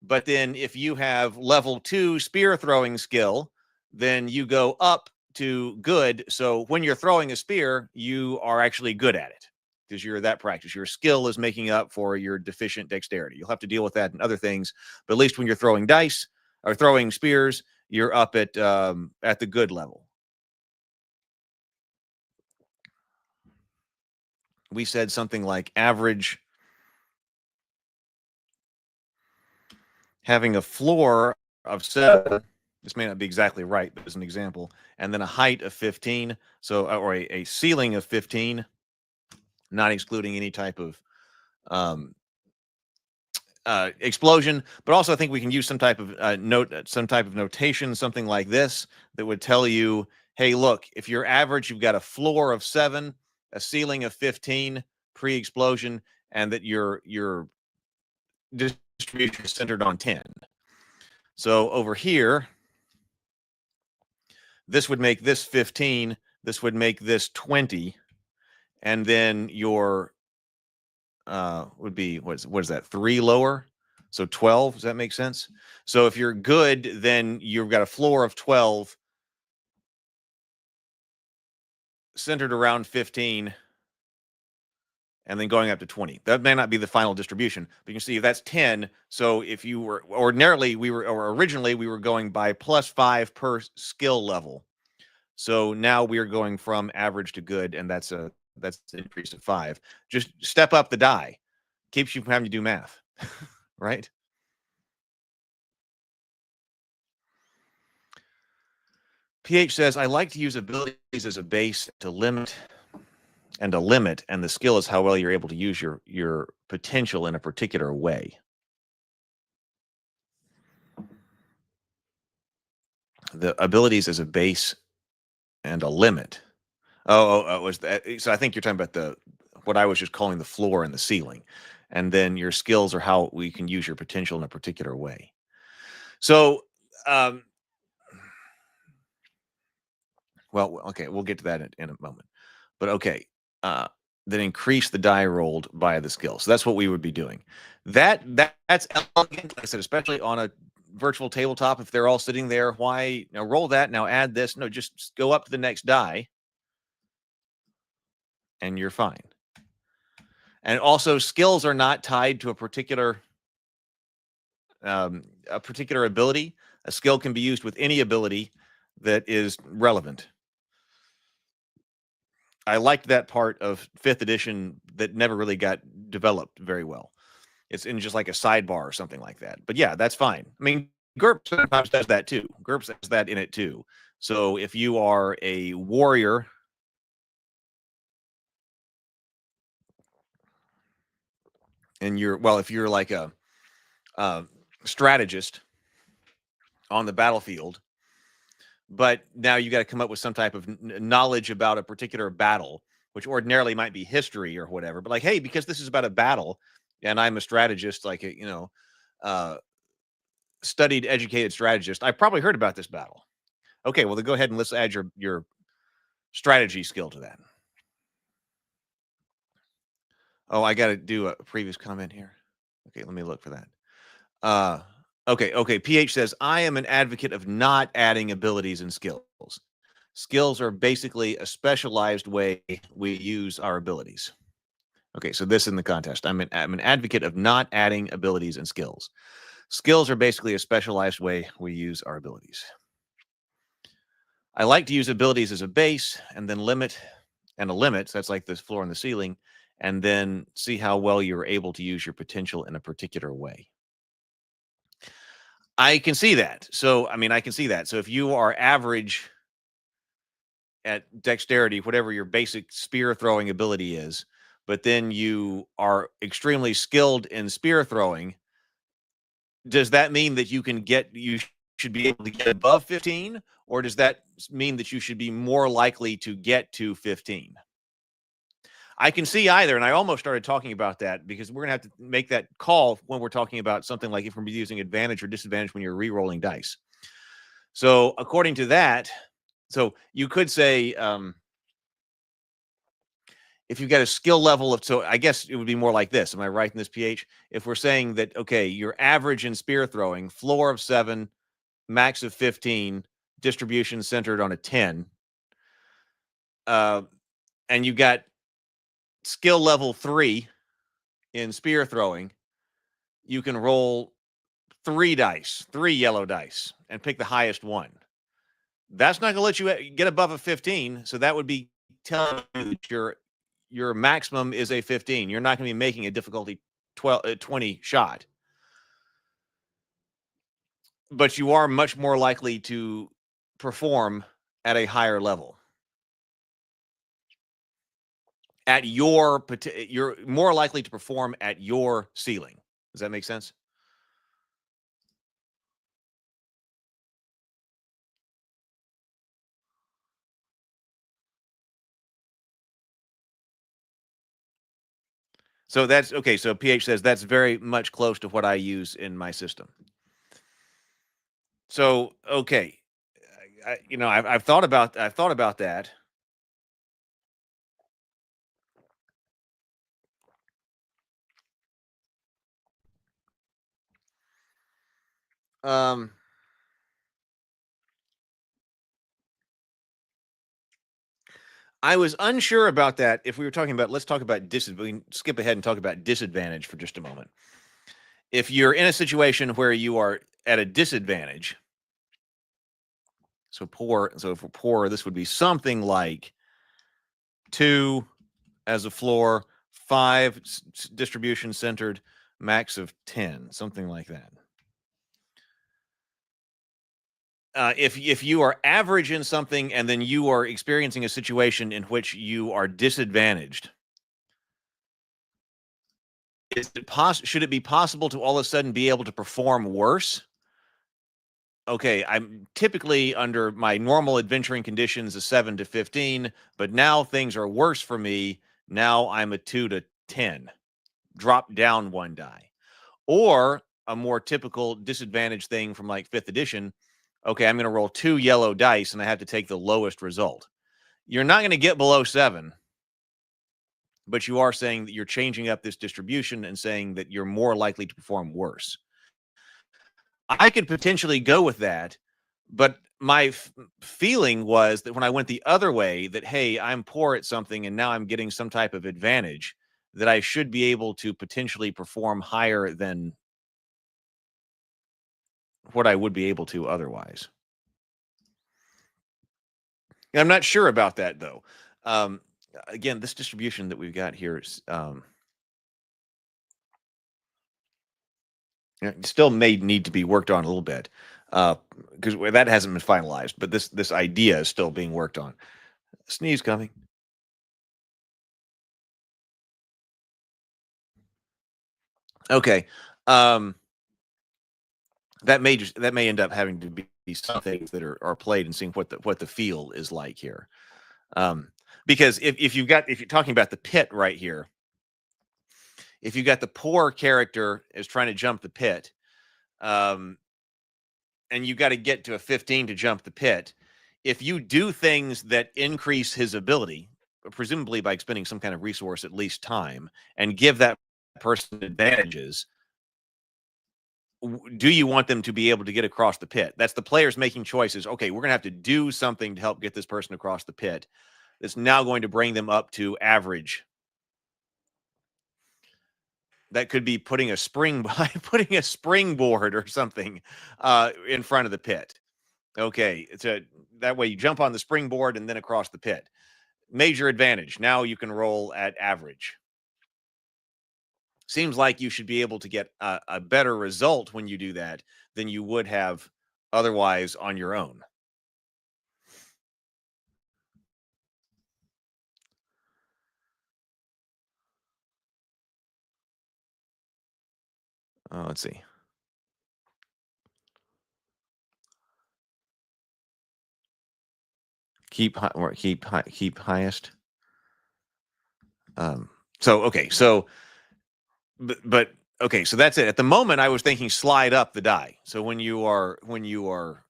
But then if you have level 2 spear throwing skill, then you go up to good. So when you're throwing a spear, you are actually good at it because you're that practice. Your skill is making up for your deficient dexterity. You'll have to deal with that in other things, but at least when you're throwing dice or throwing spears, you're up at the good level. We said something like average having a floor of 7. This may not be exactly right, but as an example, and then a height of 15. So, or a ceiling of 15, not excluding any type of explosion, but also I think we can use some type of notation, something like this, that would tell you, hey, look, if you're average, you've got a floor of 7, a ceiling of 15 pre-explosion, and that your distribution is centered on 10. So over here, this would make this 15, this would make this 20, and then your would be, what is that, 3 lower? So 12, does that make sense? So if you're good, then you've got a floor of 12 centered around 15 and then going up to 20. That may not be the final distribution, but you can see that's 10. So if you were originally we were going by +5 per skill level. So now we are going from average to good, and that's an increase of 5. Just step up the die. Keeps you from having to do math, right? PH says, I like to use abilities as a base to limit, and the skill is how well you're able to use your potential in a particular way. The abilities as a base and a limit. Was that? So I think you're talking about what I was just calling the floor and the ceiling. And then your skills are how we can use your potential in a particular way. So, well, okay, we'll get to that in a moment. But okay, then increase the die rolled by the skill. So that's what we would be doing. That's elegant, like I said, especially on a virtual tabletop. If they're all sitting there, why now roll that? Now add this. No, just go up to the next die, and you're fine. And also, skills are not tied to a particular ability. A skill can be used with any ability that is relevant. I liked that part of 5th edition that never really got developed very well. It's in just like a sidebar or something like that. But yeah, that's fine. I mean, GURPS sometimes does that too. GURPS has that in it too. So if you are a warrior, and if you're like a strategist on the battlefield, but now you got to come up with some type of knowledge about a particular battle, which ordinarily might be history or whatever. But like, hey, because this is about a battle, and I'm a strategist, like studied, educated strategist, I probably heard about this battle. Okay, well then go ahead and let's add your strategy skill to that. Oh, I got to do a previous comment here. Okay, let me look for that. Okay. PH says, I am an advocate of not adding abilities and skills. Skills are basically a specialized way we use our abilities. Okay, so this in the contest. I'm an advocate of not adding abilities and skills. Skills are basically a specialized way we use our abilities. I like to use abilities as a base and then limit and a limit. So that's like the floor and the ceiling, and then see how well you're able to use your potential in a particular way. I can see that. So, I mean, I can see that. So if you are average at dexterity, whatever your basic spear throwing ability is, but then you are extremely skilled in spear throwing, does that mean that you should be able to get above 15? Or does that mean that you should be more likely to get to 15? I can see either, and I almost started talking about that because we're going to have to make that call when we're talking about something like if we're using advantage or disadvantage when you're re-rolling dice. So according to that, so you could say if you've got a skill level of, so I guess it would be more like this. Am I right in this, PH? If we're saying that, okay, your average in spear throwing, floor of 7, max of 15, distribution centered on a 10, and you got skill level 3 in spear throwing, you can roll 3 yellow dice, and pick the highest one. That's not going to let you get above a 15. So that would be telling you that your maximum is a 15. You're not going to be making a difficulty 20 shot. But you are much more likely to perform at a higher level. You're more likely to perform at your ceiling. Does that make sense? So that's okay. So PH says that's very much close to what I use in my system. So okay, I've thought about that. I was unsure about that. If we were talking about, let's talk about disadvantage. Skip ahead and talk about disadvantage for just a moment. If you're in a situation where you are at a disadvantage, so poor. So for poor, this would be something like 2 as a floor, 5 distribution centered, max of 10, something like that. If you are average in something and then you are experiencing a situation in which you are disadvantaged, should it be possible to all of a sudden be able to perform worse? Okay, I'm typically under my normal adventuring conditions a 7 to 15, but now things are worse for me. Now I'm a 2 to 10. Drop down 1 die. Or a more typical disadvantage thing from like 5th edition. Okay, I'm going to roll 2 yellow dice and I have to take the lowest result. You're not going to get below 7, but you are saying that you're changing up this distribution and saying that you're more likely to perform worse. I could potentially go with that, but my feeling was that when I went the other way, that, hey, I'm poor at something and now I'm getting some type of advantage, that I should be able to potentially perform higher than what I would be able to otherwise. And I'm not sure about that, though. Again, this distribution that we've got here is still may need to be worked on a little bit because that hasn't been finalized. But this idea is still being worked on. Sneeze coming. Okay. That may end up having to be some things that are played and seeing what the feel is like here. Because if you're talking about the pit right here, if you got the poor character is trying to jump the pit, and you got to get to a 15 to jump the pit, if you do things that increase his ability, presumably by expending some kind of resource, at least time, and give that person advantages, do you want them to be able to get across the pit? That's the players making choices. Okay, we're going to have to do something to help get this person across the pit. That's now going to bring them up to average. That could be putting a springboard or something in front of the pit. Okay, that way you jump on the springboard and then across the pit. Major advantage. Now you can roll at average. Seems like you should be able to get a better result when you do that than you would have otherwise on your own. Let's see. Keep highest. Okay, so but okay, so that's it. At the moment, I was thinking slide up the die. So when you are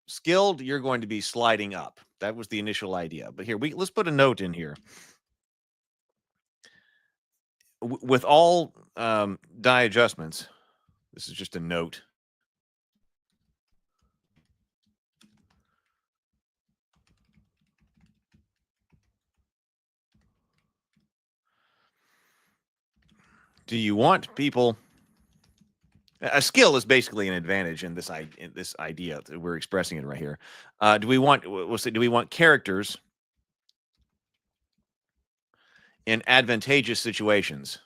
skilled, you're going to be sliding up. That was the initial idea. But here let's put a note in here. With all die adjustments, this is just a note. Do you want people? A skill is basically an advantage in this idea. We're expressing it right here. Do we want? We'll say, do we want characters in advantageous situations?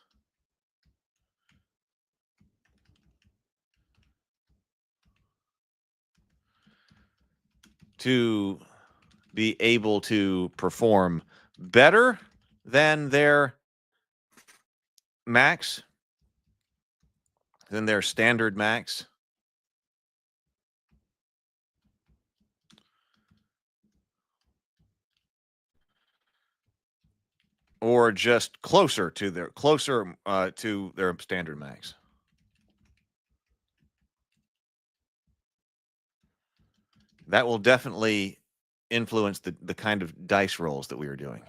To be able to perform better than their max, than their standard max? Or just closer to their standard max? That will definitely influence the kind of dice rolls that we are doing.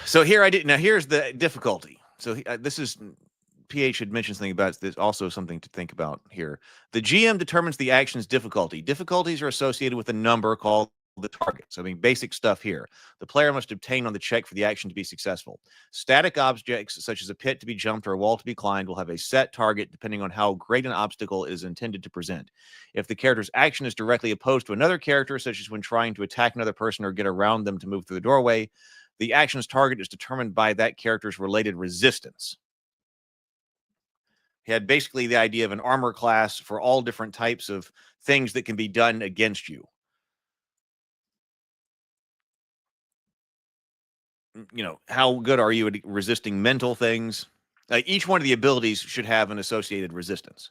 So here here's the difficulty. So this is PH had mentioned something about this, also something to think about here. The GM determines the action's difficulty. Difficulties are associated with a number called the target. So, I mean, basic stuff here. The player must obtain on the check for the action to be successful. Static objects, such as a pit to be jumped or a wall to be climbed, will have a set target depending on how great an obstacle is intended to present. If the character's action is directly opposed to another character, such as when trying to attack another person or get around them to move through the doorway, the action's target is determined by that character's related resistance. He had basically the idea of an armor class for all different types of things that can be done against you. You know, how good are you at resisting mental things? Each one of the abilities should have an associated resistance.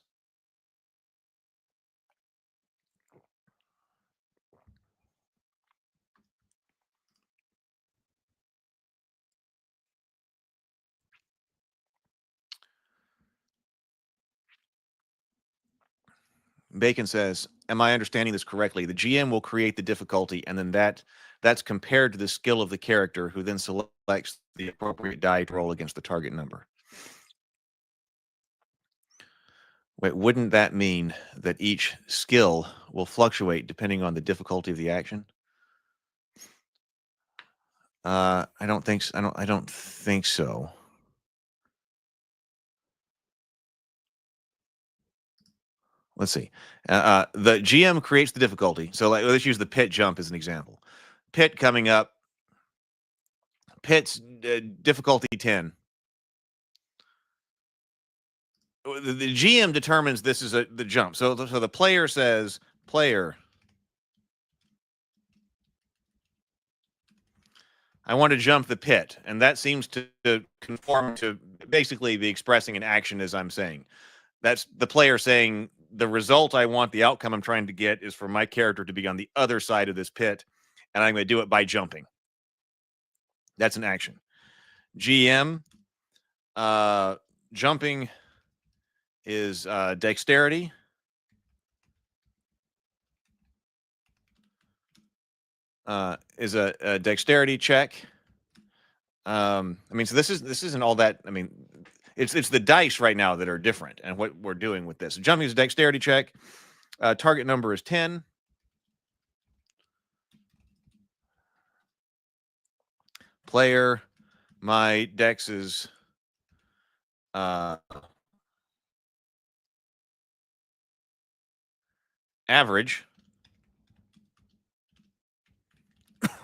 Bacon says, am I understanding this correctly? The GM will create the difficulty, and then that's compared to the skill of the character, who then selects the appropriate die to roll against the target number. Wait, wouldn't that mean that each skill will fluctuate depending on the difficulty of the action? I don't think so. I don't think so. Let's see. The GM creates the difficulty. So let's use the pit jump as an example. Pit coming up. Pit's difficulty 10. The GM determines this is the jump. So the player says, player, I want to jump the pit, and that seems to conform to basically the expressing an action as I'm saying. That's the player saying the result I want, the outcome I'm trying to get is for my character to be on the other side of this pit, and I'm going to do it by jumping. That's an action. GM, jumping is dexterity. Is a dexterity check. I mean, so this isn't all that. I mean, it's the dice right now that are different, and what we're doing with this. Jumping is a dexterity check. Target number is 10. Player, my dex is average,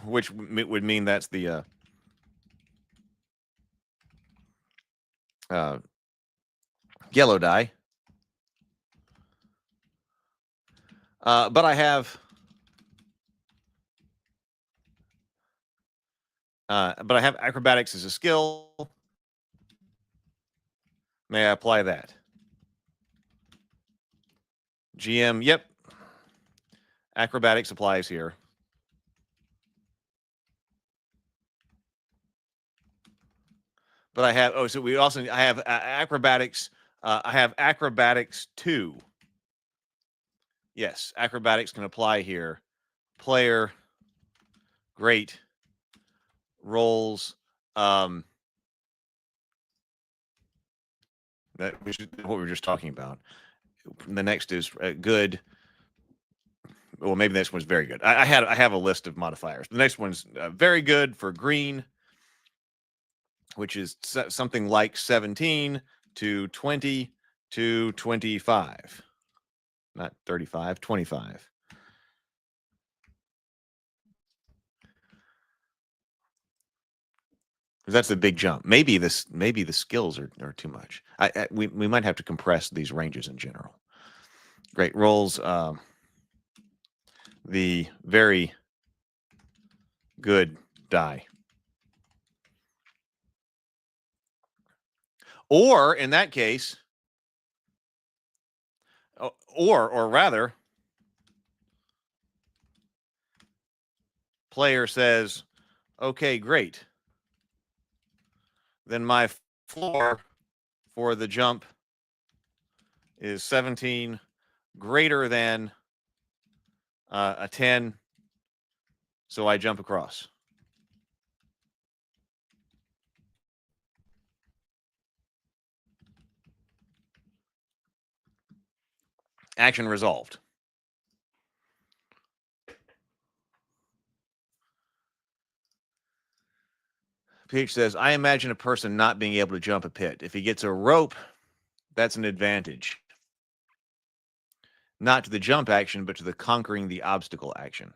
which would mean that's the yellow die. But I have acrobatics as a skill. May I apply that? GM, yep. Acrobatics applies here. But I have, I have acrobatics. I have acrobatics 2. Yes, acrobatics can apply here. Player, great. Rolls, that which is what we were just talking about. The next is good. Well, maybe the next one's very good. I have a list of modifiers. The next one's very good for green, which is something like 17 to 20 to 25. Not 35, 25. That's the big jump. Maybe the skills are too much. We might have to compress these ranges in general. Great rolls. The very good die. Or in that case, or rather, player says, okay, great. Then my floor for the jump is 17 greater than a 10. So I jump across. Action resolved. PH says, I imagine a person not being able to jump a pit. If he gets a rope, that's an advantage. Not to the jump action, but to the conquering the obstacle action.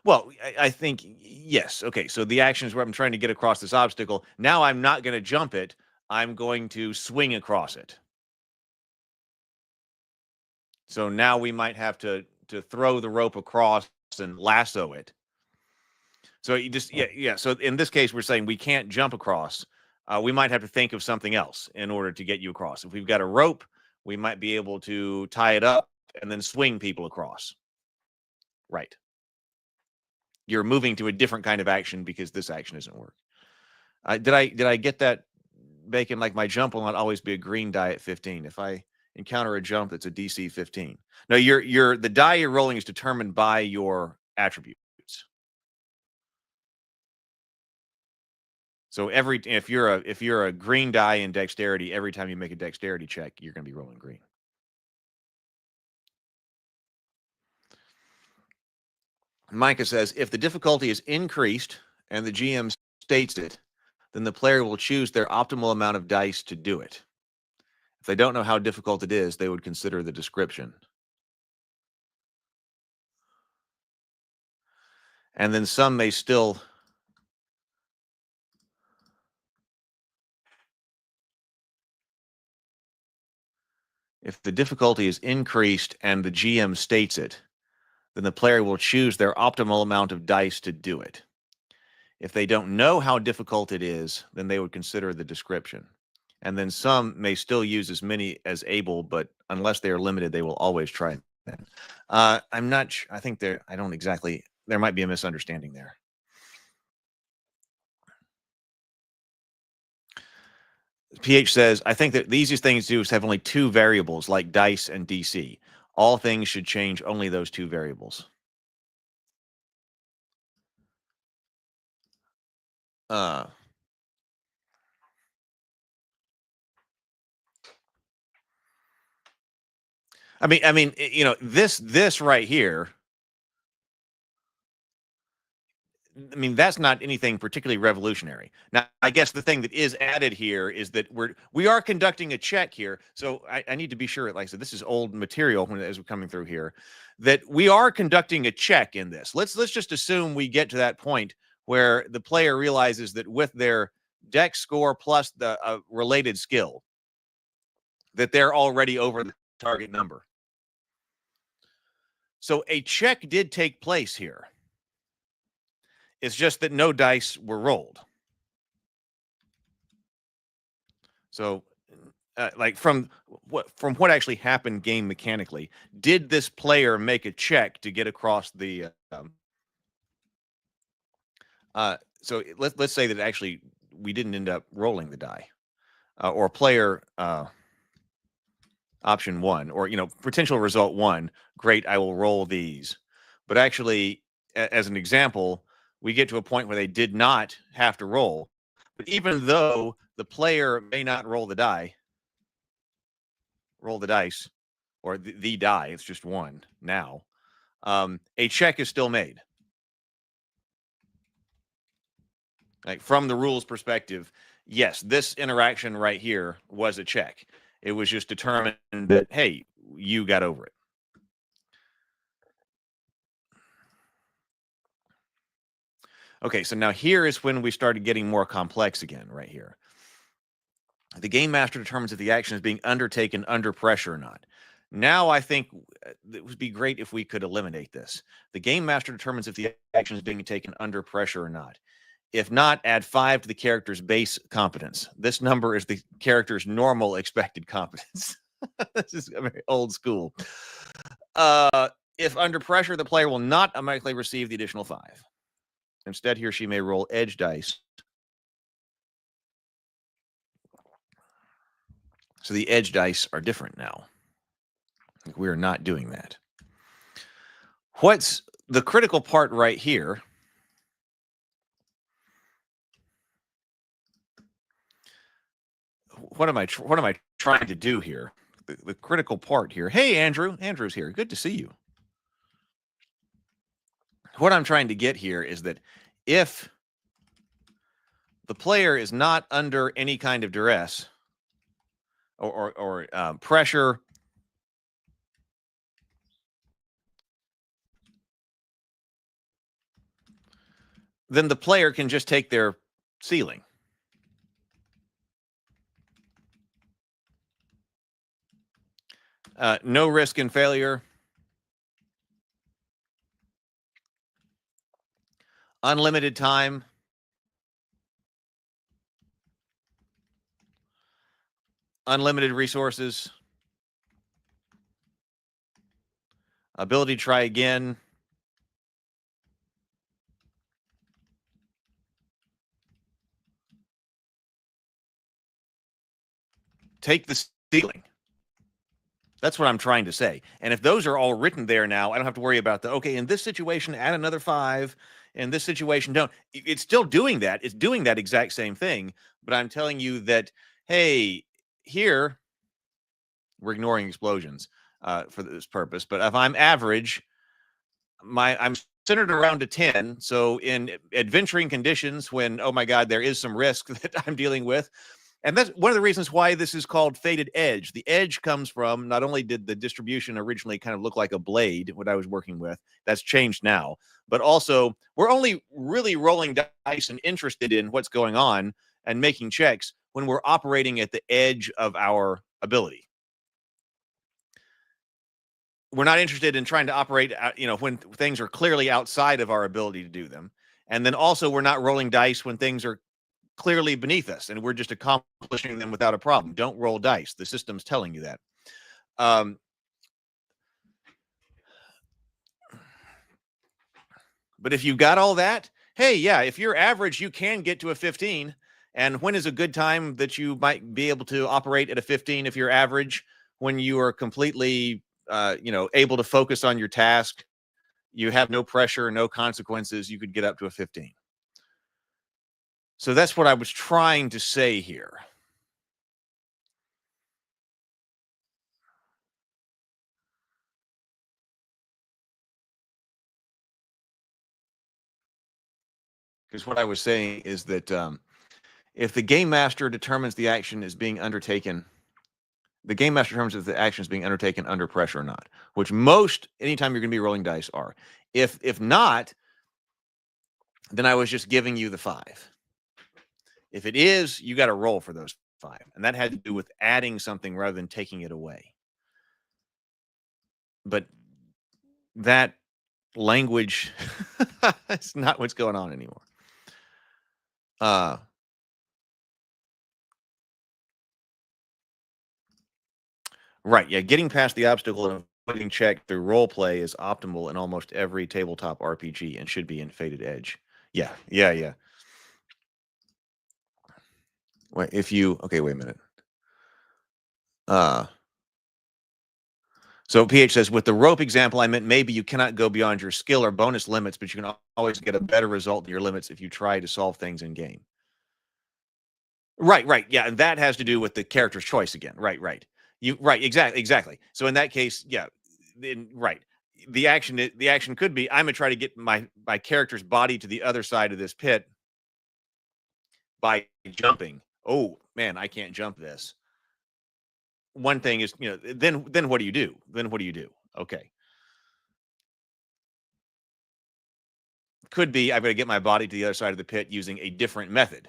Well, I think, yes. Okay, so the action is where I'm trying to get across this obstacle. Now I'm not going to jump it. I'm going to swing across it. So now we might have to throw the rope across and lasso it. So you just, yeah. So in this case, we're saying we can't jump across. We might have to think of something else in order to get you across. If we've got a rope, we might be able to tie it up and then swing people across. Right. You're moving to a different kind of action because this action isn't work. Did I get that, Bacon? Like my jump will not always be a green die at 15. If I encounter a jump that's a DC 15. No, the die you're rolling is determined by your attributes. So if you're a green die in dexterity, every time you make a dexterity check, you're going to be rolling green. Micah says, if the difficulty is increased and the GM states it, then the player will choose their optimal amount of dice to do it. If they don't know how difficult it is, they would consider the description. And then some may still If the difficulty is increased and the GM states it, then the player will choose their optimal amount of dice to do it. If they don't know how difficult it is, then they would consider the description. And then some may still use as many as able, but unless they are limited, they will always try that. I'm not sure. I think there might be a misunderstanding there. PH says, I think that the easiest thing to do is have only two variables like dice and DC. All things should change only those two variables. I mean, you know, this right here, I mean, that's not anything particularly revolutionary. Now, I guess the thing that is added here is that we are conducting a check here. So I need to be sure, like I said, this is old material as we're coming through here, that we are conducting a check in this. Let's just assume we get to that point where the player realizes that with their dex score plus the related skill, that they're already over the target number. So a check did take place here. It's just that no dice were rolled. So, like from what actually happened game mechanically, did this player make a check to get across the? So let's say that actually we didn't end up rolling the die, or player option 1, or potential result 1. Great, I will roll these, but actually, as an example, we get to a point where they did not have to roll. But even though the player may not roll the dice, or the die, it's just one now, a check is still made. Like from the rules perspective, yes, this interaction right here was a check. It was just determined that, hey, you got over it. Okay, so now here is when we started getting more complex again, right here. The game master determines if the action is being undertaken under pressure or not. Now I think it would be great if we could eliminate this. The game master determines if the action is being taken under pressure or not. If not, add 5 to the character's base competence. This number is the character's normal expected competence. This is very old school. If under pressure, the player will not automatically receive the additional 5. Instead, he or she may roll edge dice. So the edge dice are different now. We are not doing that. What's the critical part right here? What am I trying to do here? The critical part here. Hey, Andrew. Andrew's here. Good to see you. What I'm trying to get here is that if the player is not under any kind of duress or pressure, then the player can just take their ceiling. No risk in failure. Unlimited time. Unlimited resources. Ability to try again. Take the ceiling. That's what I'm trying to say. And if those are all written there now, I don't have to worry about okay, in this situation, add another 5. In this situation, don't. It's still doing that. It's doing that exact same thing. But I'm telling you that, hey, here, we're ignoring explosions for this purpose. But if I'm average, I'm centered around a 10. So in adventuring conditions, when, oh my God, there is some risk that I'm dealing with. And that's one of the reasons why this is called Faded Edge. The edge comes from, not only did the distribution originally kind of look like a blade, what I was working with, that's changed now, but also we're only really rolling dice and interested in what's going on and making checks when we're operating at the edge of our ability. we're not interested in trying to operate, when things are clearly outside of our ability to do them. And then also we're not rolling dice when things are clearly beneath us and we're just accomplishing them without a problem. Don't roll dice. The system's telling you that. But if you've got all that, hey, yeah, if you're average, you can get to a 15. And when is a good time that you might be able to operate at a 15 if you're average? When you are completely, able to focus on your task, you have no pressure, no consequences, you could get up to a 15. So that's what I was trying to say here. Because what I was saying is that if the game master determines the action is being undertaken, the game master determines if the action is being undertaken under pressure or not, which most, anytime you're going to be rolling dice, are. If not, then I was just giving you the 5. If it is, you got to roll for those 5. And that had to do with adding something rather than taking it away. But that language is not what's going on anymore. Right. Yeah. Getting past the obstacle and avoiding check through role play is optimal in almost every tabletop RPG and should be in Fated Edge. Yeah. Yeah. Wait, okay, wait a minute. So PH says, with the rope example, I meant maybe you cannot go beyond your skill or bonus limits, but you can always get a better result than your limits if you try to solve things in game. Right. Yeah. And that has to do with the character's choice again. Right. Exactly. So in that case, yeah, right. The action could be, I'm gonna try to get my character's body to the other side of this pit by jumping. Oh man, I can't jump this. One thing is, then what do you do? Okay. Could be, I've got to get my body to the other side of the pit using a different method.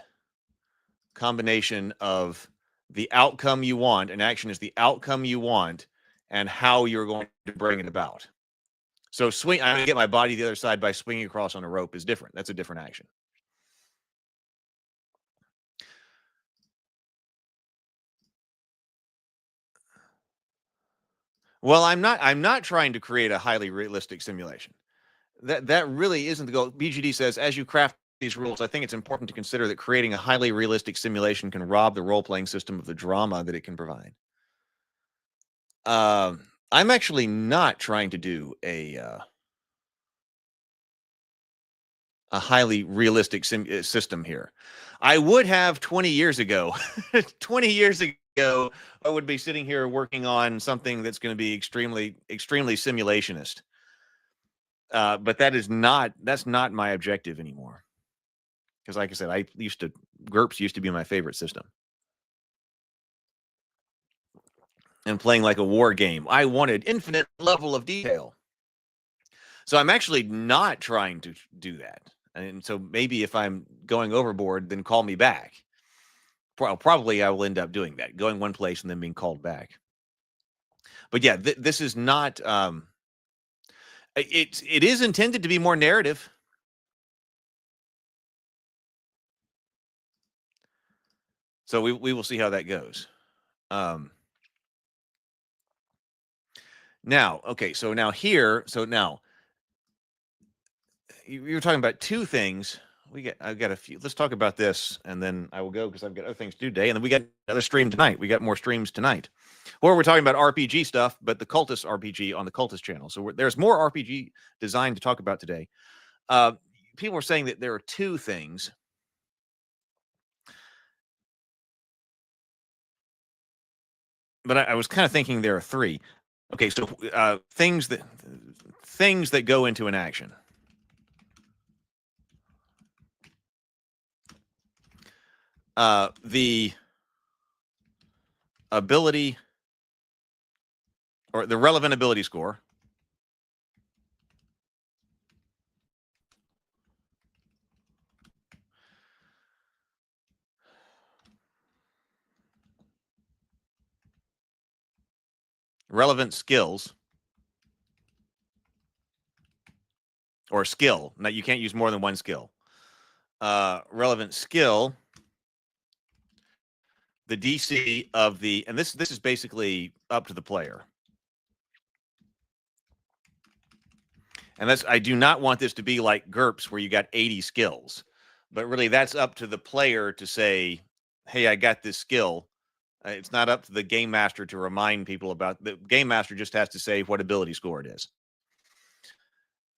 Combination of the outcome you want, an action is the outcome you want, and how you're going to bring it about. So I'm going to get my body to the other side by swinging across on a rope is different. That's a different action. Well, I'm not trying to create a highly realistic simulation. That really isn't the goal. BGD says, as you craft these rules, I think it's important to consider that creating a highly realistic simulation can rob the role-playing system of the drama that it can provide. I'm actually not trying to do a highly realistic system here. I would have 20 years ago. 20 years ago, I would be sitting here working on something that's going to be extremely simulationist. But that's not my objective anymore. Because like I said, GURPS used to be my favorite system. And playing like a war game, I wanted infinite level of detail. So I'm actually not trying to do that. And so maybe if I'm going overboard, then call me back. Probably I will end up doing that, going one place and then being called back. But yeah, this is not. It is intended to be more narrative. So we will see how that goes. Now, okay, so now here, now you're talking about two things. I've got a few. Let's talk about this, and then I will go because I've got other things to do today. And then we got another stream tonight. We got more streams tonight. Or we're talking about RPG stuff, but the Cultist RPG on the Cultist channel. So there's more RPG design to talk about today. People are saying that there are two things. But I was kind of thinking there are three. Okay, so things that go into an action. The ability or the relevant ability score. Relevant skills. or skill. Now, you can't use more than one skill. Relevant skill, the DC of the, and this is basically up to the player. And I do not want this to be like GURPS where you got 80 skills, but really that's up to the player to say, hey, I got this skill. It's not up to the game master to remind people about. The game master just has to say what ability score it is.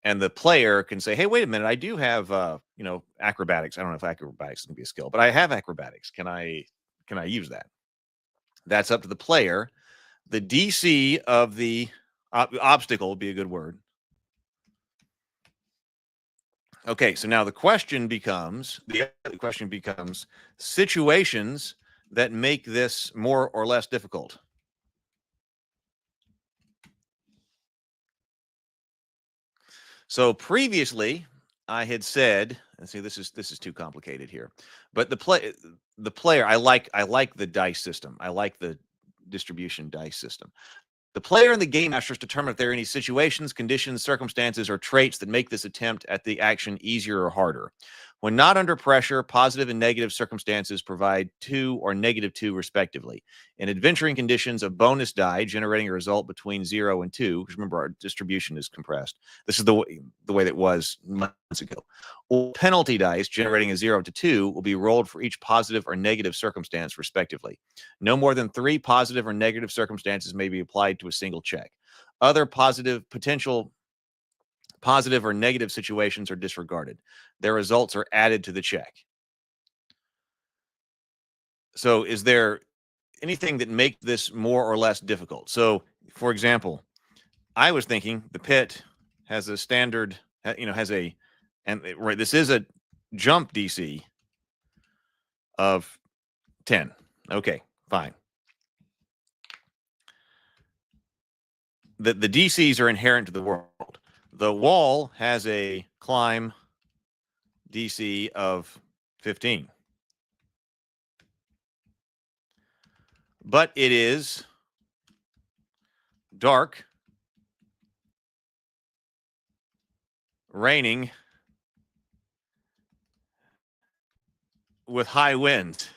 And the player can say, hey, wait a minute, I do have, acrobatics. I don't know if acrobatics can be a skill, but I have acrobatics. Can I use that? That's up to the player. The DC of the obstacle would be a good word. Okay, so now the question becomes situations that make this more or less difficult. So previously, I had said, and see, this is too complicated here, but the player, I like the dice system. I like the distribution dice system. The player and the game masters determine if there are any situations, conditions, circumstances, or traits that make this attempt at the action easier or harder. When not under pressure, positive and negative circumstances provide 2 or -2 respectively. In adventuring conditions, a bonus die generating a result between 0 and 2, because remember our distribution is compressed. This is the way that was months ago. Or penalty dice generating a 0 to 2 will be rolled for each positive or negative circumstance respectively. No more than 3 positive or negative circumstances may be applied to a single check. Other potential positive or negative situations are disregarded. Their results are added to the check. So is there anything that makes this more or less difficult? So, for example, I was thinking the pit has a standard, this is a jump DC of 10. Okay, fine. The DCs are inherent to the world. The wall has a climb DC of 15. But it is dark, raining, with high winds.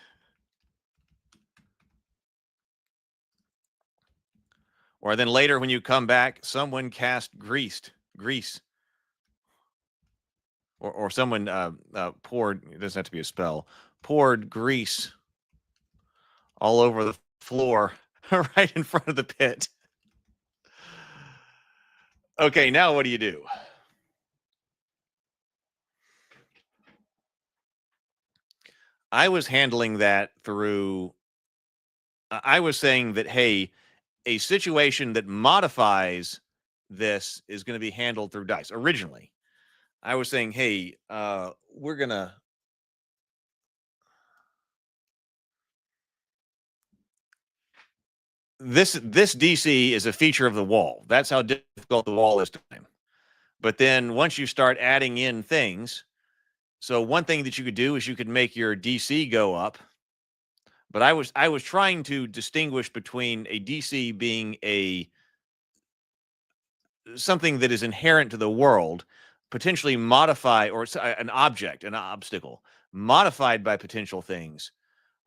Or then later when you come back, someone cast grease. Or someone poured, it doesn't have to be a spell, poured grease all over the floor right in front of the pit. Okay, now what do you do? I was handling that through, I was saying that, hey, a situation that modifies this is going to be handled through dice. Originally, I was saying, hey, we're going to, this DC is a feature of the wall. That's how difficult the wall is to climb. But then once you start adding in things, so one thing that you could do is you could make your DC go up. But I was trying to distinguish between a DC being something that is inherent to the world, potentially modify, or an object, an obstacle, modified by potential things,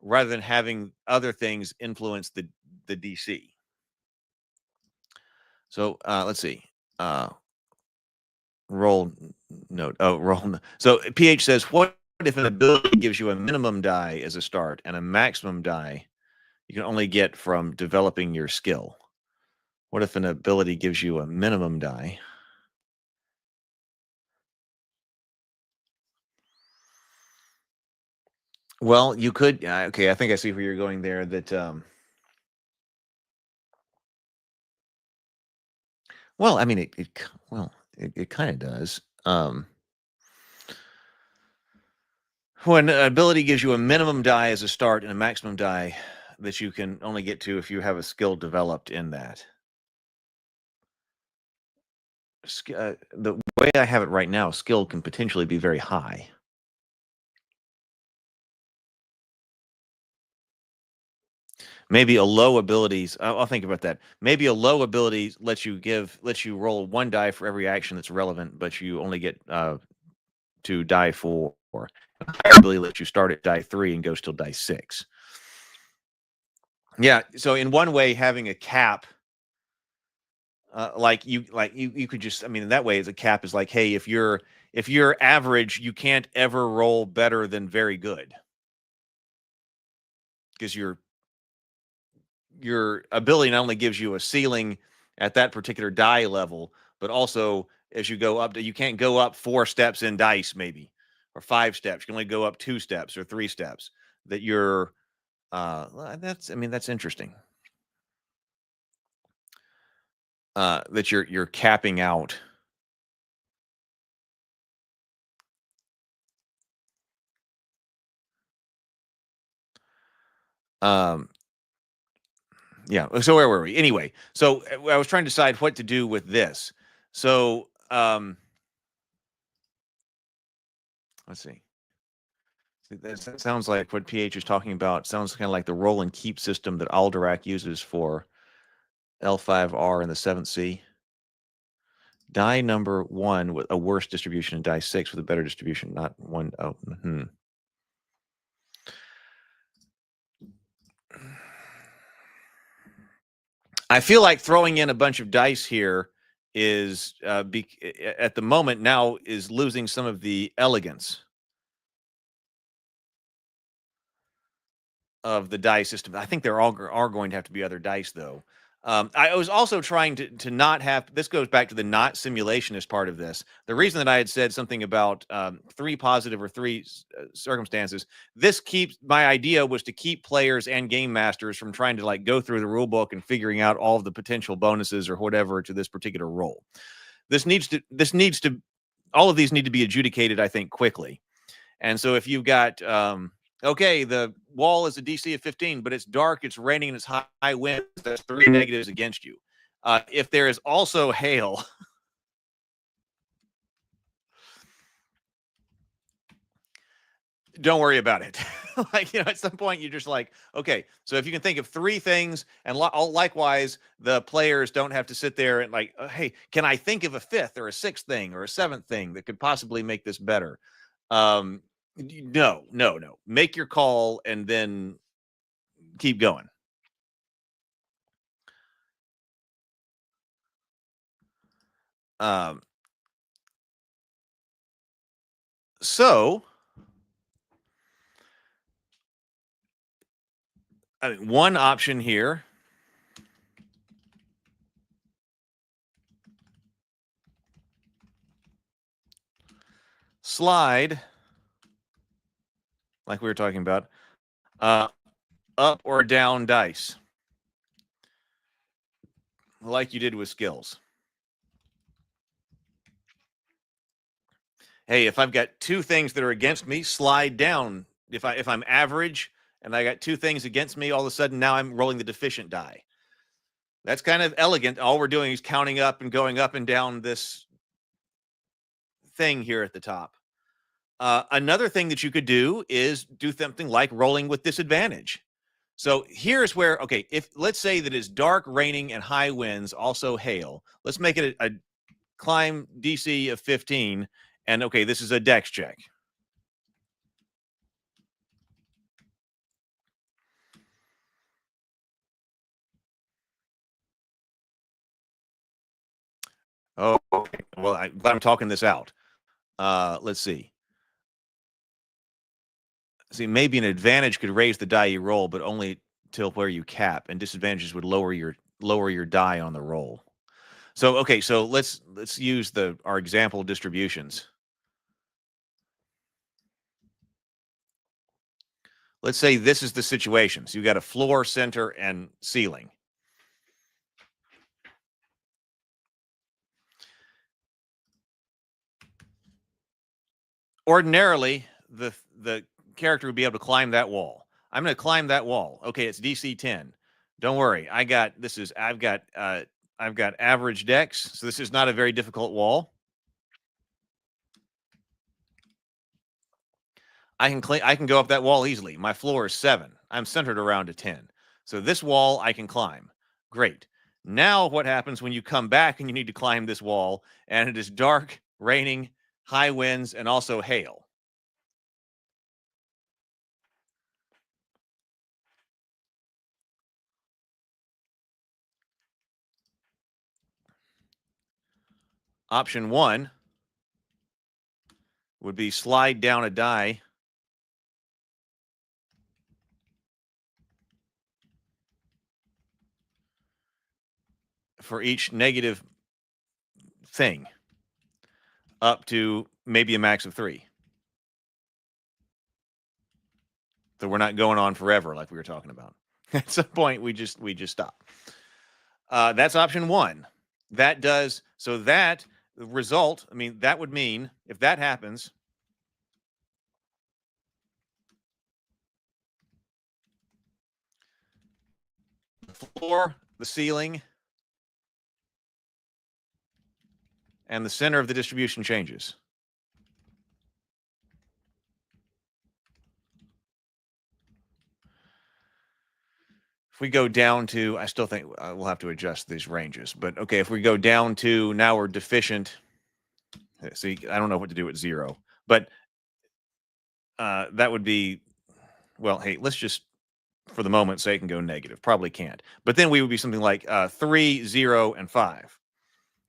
rather than having other things influence the DC. So let's see. Roll note. Oh, roll. So PH says, what if an ability gives you a minimum die as a start and a maximum die you can only get from developing your skill? What if an ability gives you a minimum die? Well, you could. Okay, I think I see where you're going there. That well, I mean, it kind of does. When an ability gives you a minimum die as a start and a maximum die that you can only get to if you have a skill developed in that. The way I have it right now, skill can potentially be very high. Maybe a low abilities. I'll think about that. Maybe a low ability lets you roll 1 die for every action that's relevant, but you only get to die 4. A higher ability lets you start at die 3 and goes till die 6. Yeah. So in one way, having a cap, like you could just, I mean, in that way, as a cap is like, hey, if you're average, you can't ever roll better than very good, because your ability not only gives you a ceiling at that particular die level, but also as you go up, you can't go up 4 steps in dice, maybe, or 5 steps. You can only go up 2 steps or 3 steps. That you're, that's interesting. That you're capping out. Yeah. So where were we? Anyway, so I was trying to decide what to do with this. So let's see. That sounds like what PH is talking about. Sounds kind of like the roll and keep system that Alderac uses for L5R and the 7th C. Die number 1 with a worse distribution and die 6 with a better distribution, not 1. Oh, I feel like throwing in a bunch of dice here is, at the moment now, is losing some of the elegance of the dice system. I think there are going to have to be other dice, though. I was also trying to not have, this goes back to the not simulationist part of this. The reason that I had said something about 3 positive or 3 circumstances, my idea was to keep players and game masters from trying to like go through the rule book and figuring out all of the potential bonuses or whatever to this particular roll. All of these need to be adjudicated, I think, quickly. And so if you've got, okay, the wall is a DC of 15, but it's dark, it's raining, and it's high wind, that's 3 negatives against you. If there is also hail, don't worry about it. Like, at some point you're just like, okay, so if you can think of 3 things, and likewise, the players don't have to sit there and like, hey, can I think of a 5th or a 6th thing or a 7th thing that could possibly make this better? No. Make your call and then keep going. So, I mean, one option here slide, like we were talking about, up or down dice, like you did with skills. Hey, if I've got 2 things that are against me, slide down. If I'm average and I got 2 things against me, all of a sudden now I'm rolling the deficient die. That's kind of elegant. All we're doing is counting up and going up and down this thing here at the top. Another thing that you could do is do something like rolling with disadvantage. So here's where, okay, if let's say that it's dark, raining, and high winds, also hail. Let's make it a climb DC of 15. And okay, this is a dex check. Oh, okay. Well, I'm talking this out. Let's see. See, maybe an advantage could raise the die you roll, but only till where you cap, and disadvantages would lower your die on the roll. So okay, so let's use our example distributions. Let's say this is the situation. So you got a floor, center, and ceiling. Ordinarily, the character would be able to climb that wall. I'm going to climb that wall. Okay, it's DC 10. Don't worry. I've got average dex, so this is not a very difficult wall. I can go up that wall easily. My floor is 7. I'm centered around a 10. So this wall I can climb. Great. Now what happens when you come back and you need to climb this wall and it is dark, raining, high winds, and also hail? Option 1 would be slide down a die for each negative thing up to maybe a max of 3. So we're not going on forever like we were talking about. At some point, we just stop. That's option 1. That does, so that result, I mean, that would mean if that happens, the floor, the ceiling, and the center of the distribution changes. If we go down to, I still think we'll have to adjust these ranges, but okay, if we go down to, now we're deficient. See, I don't know what to do at 0, but that would be, well, hey, let's just, for the moment's sake, and go negative. Probably can't. But then we would be something like 3, 0, and 5.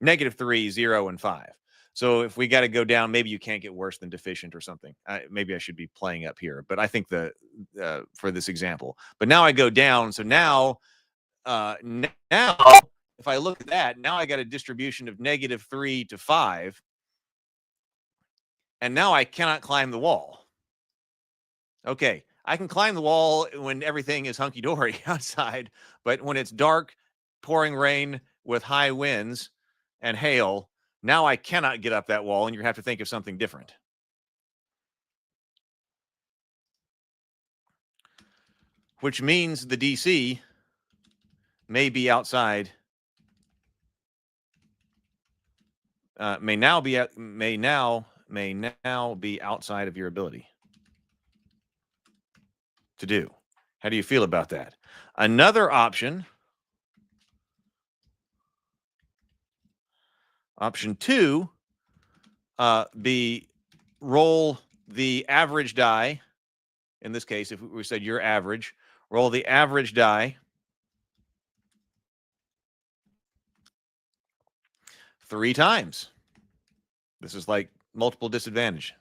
-3, 0, and 5. So if we got to go down, maybe you can't get worse than deficient or something. Maybe I should be playing up here, but I think for this example. But now I go down. So now, if I look at that, now I got a distribution of -3 to 5. And now I cannot climb the wall. Okay, I can climb the wall when everything is hunky-dory outside, but when it's dark, pouring rain with high winds and hail, now I cannot get up that wall, and you're going to have to think of something different. Which means the DC may be outside, may now be outside of your ability to do. How do you feel about that? Another option, option 2, be roll the average die. In this case, if we said your average, roll the average die 3 times. This is like multiple disadvantage.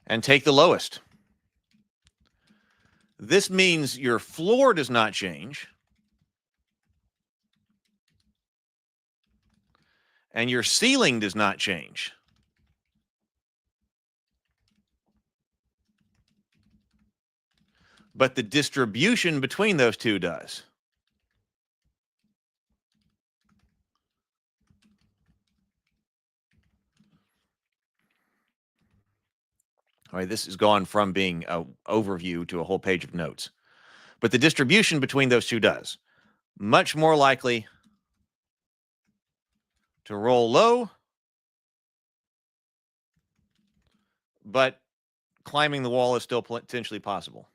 And take the lowest. This means your floor does not change. And your ceiling does not change. But the distribution between those two does. All right, this has gone from being an overview to a whole page of notes. But the distribution between those two does. Much more likely to roll low, but climbing the wall is still potentially possible.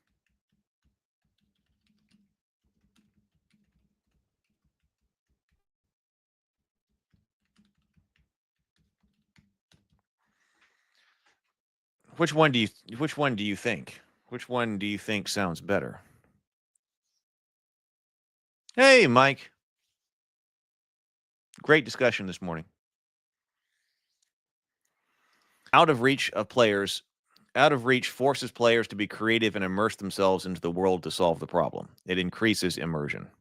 Which one do you think? Which one do you think sounds better? Hey, Mike. Great discussion this morning. Out of reach forces players to be creative and immerse themselves into the world to solve the problem. It increases immersion.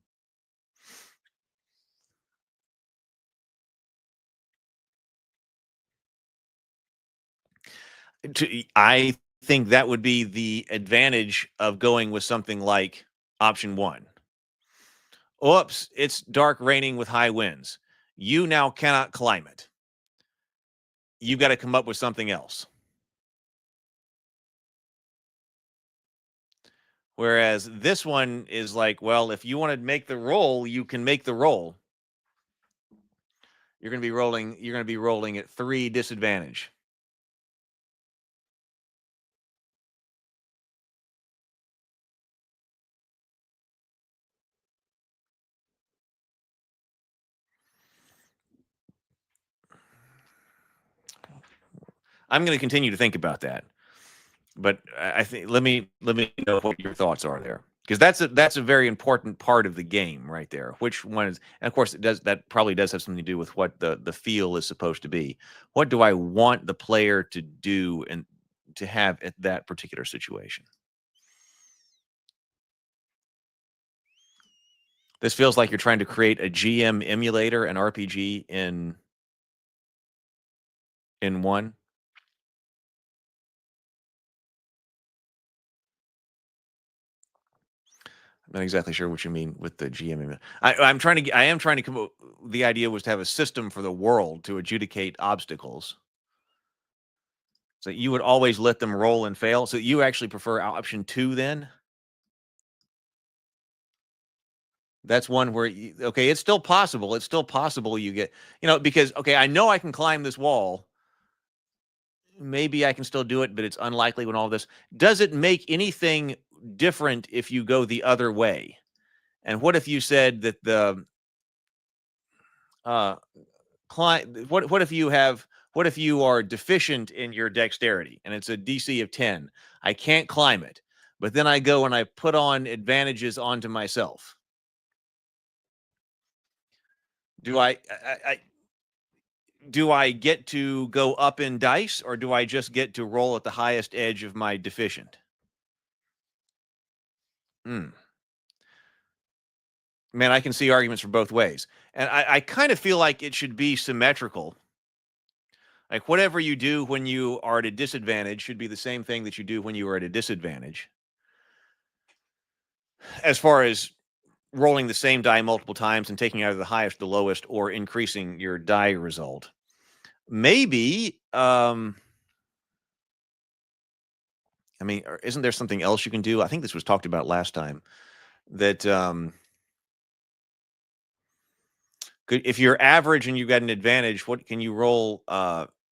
I think that would be the advantage of going with something like option 1. Oops, it's dark, raining with high winds. You now cannot climb it. You've got to come up with something else. Whereas this one is like, well, if you want to make the roll, you can make the roll. You're going to be rolling at 3 disadvantage. I'm going to continue to think about that. But I think let me know what your thoughts are there, because that's a very important part of the game right there. Which one is, and of course that probably does have something to do with what the feel is supposed to be. What do I want the player to do and to have at that particular situation? This feels like you're trying to create a GM emulator, an RPG in one. I'm not exactly sure what you mean with the GM. I am trying to come up. The idea was to have a system for the world to adjudicate obstacles. So you would always let them roll and fail. So you actually prefer option 2 then? That's one where okay, it's still possible. It's still possible you get, because okay, I know I can climb this wall. Maybe I can still do it, but it's unlikely when all this. Does it make anything different if you go the other way? And what if you said that the climb what if you are deficient in your dexterity and it's a DC of 10? I can't climb it, but then I go and I put on advantages onto myself. Do I get to go up in dice, or do I just get to roll at the highest edge of my deficient? Man, I can see arguments for both ways. And I kind of feel like it should be symmetrical. Like whatever you do when you are at a disadvantage should be the same thing that you do when you are at a disadvantage. As far as rolling the same die multiple times and taking either the highest, the lowest, or increasing your die result. Maybe, isn't there something else you can do? I think this was talked about last time that if you're average and you've got an advantage, what can you roll?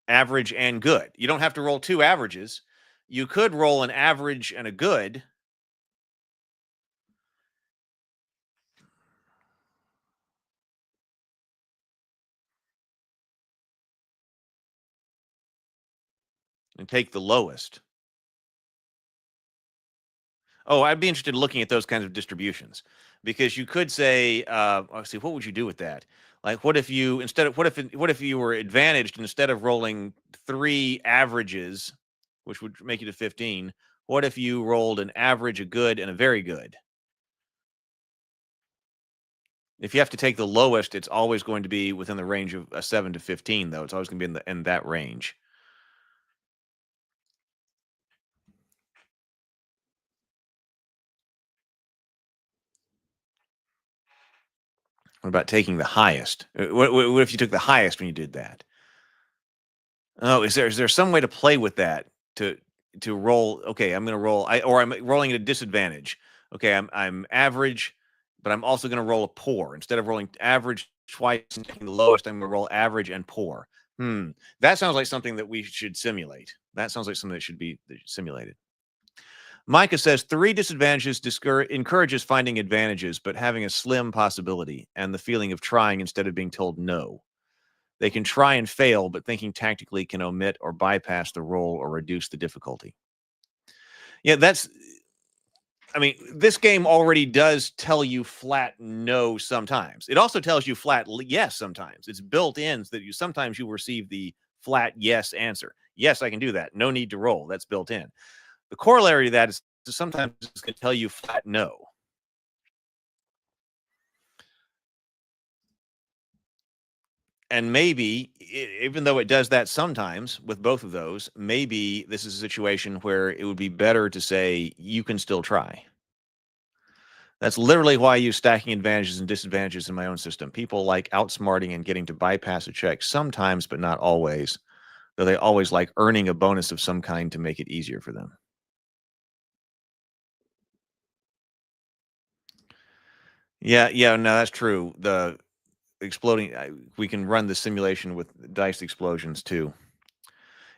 Average and good. You don't have to roll 2 averages. You could roll an average and a good. And take the lowest. Oh, I'd be interested in looking at those kinds of distributions, because you could say, let's see, what would you do with that? Like, what if you what if you were advantaged, instead of rolling 3 averages, which would make you to 15? What if you rolled an average, a good, and a very good? If you have to take the lowest, it's always going to be within the range of a 7 to 15, though. It's always going to be in that range. What about taking the highest? What if you took the highest when you did that? Oh, is there some way to play with that to roll? Okay, I'm going to roll. I'm rolling at a disadvantage. Okay, I'm average, but I'm also going to roll a poor. Instead of rolling average twice and taking the lowest, I'm going to roll average and poor. That sounds like something that we should simulate. That sounds like something that should be simulated. Micah says 3 disadvantages encourages finding advantages, but having a slim possibility and the feeling of trying instead of being told no. They can try and fail, but thinking tactically can omit or bypass the roll or reduce the difficulty. Yeah, this game already does tell you flat no sometimes. It also tells you flat yes sometimes. It's built in so that sometimes you receive the flat yes answer. Yes, I can do that. No need to roll. That's built in. The corollary to that is sometimes it's going to tell you flat no. And maybe, even though it does that sometimes with both of those, maybe this is a situation where it would be better to say, you can still try. That's literally why I use stacking advantages and disadvantages in my own system. People like outsmarting and getting to bypass a check sometimes, but not always. Though they always like earning a bonus of some kind to make it easier for them. Yeah, no, that's true. The exploding, we can run the simulation with dice explosions too.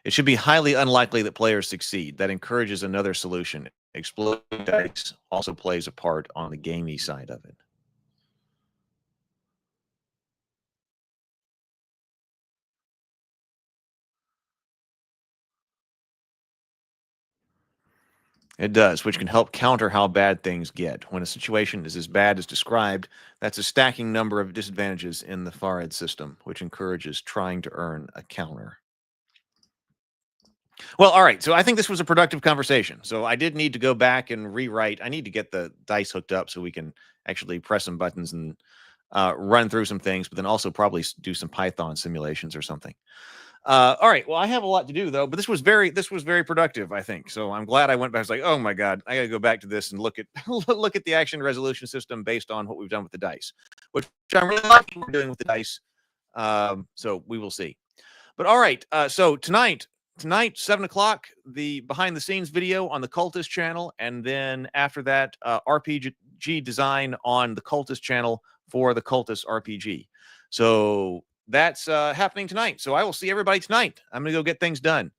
It should be highly unlikely that players succeed. That encourages another solution. Exploding dice also plays a part on the gamey side of it. It does, which can help counter how bad things get. When a situation is as bad as described, that's a stacking number of disadvantages in the FARED system, which encourages trying to earn a counter. Well, all right. So I think this was a productive conversation. So I did need to go back and rewrite. I need to get the dice hooked up so we can actually press some buttons and run through some things, but then also probably do some Python simulations or something. All right. Well, I have a lot to do though, but this was very productive, I think. So I'm glad I went back. I was like, oh my God, I got to go back to this and look at look at the action resolution system based on what we've done with the dice, which I'm really liking what we're doing with the dice. So we will see. But all right. So tonight, 7:00, the behind the scenes video on the Cultist channel, and then after that, RPG design on the Cultist channel for the Cultist RPG. So that's happening tonight. So I will see everybody tonight. I'm going to go get things done.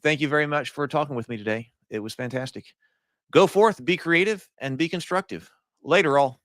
Thank you very much for talking with me today. It was fantastic. Go forth, be creative, and be constructive. Later, all.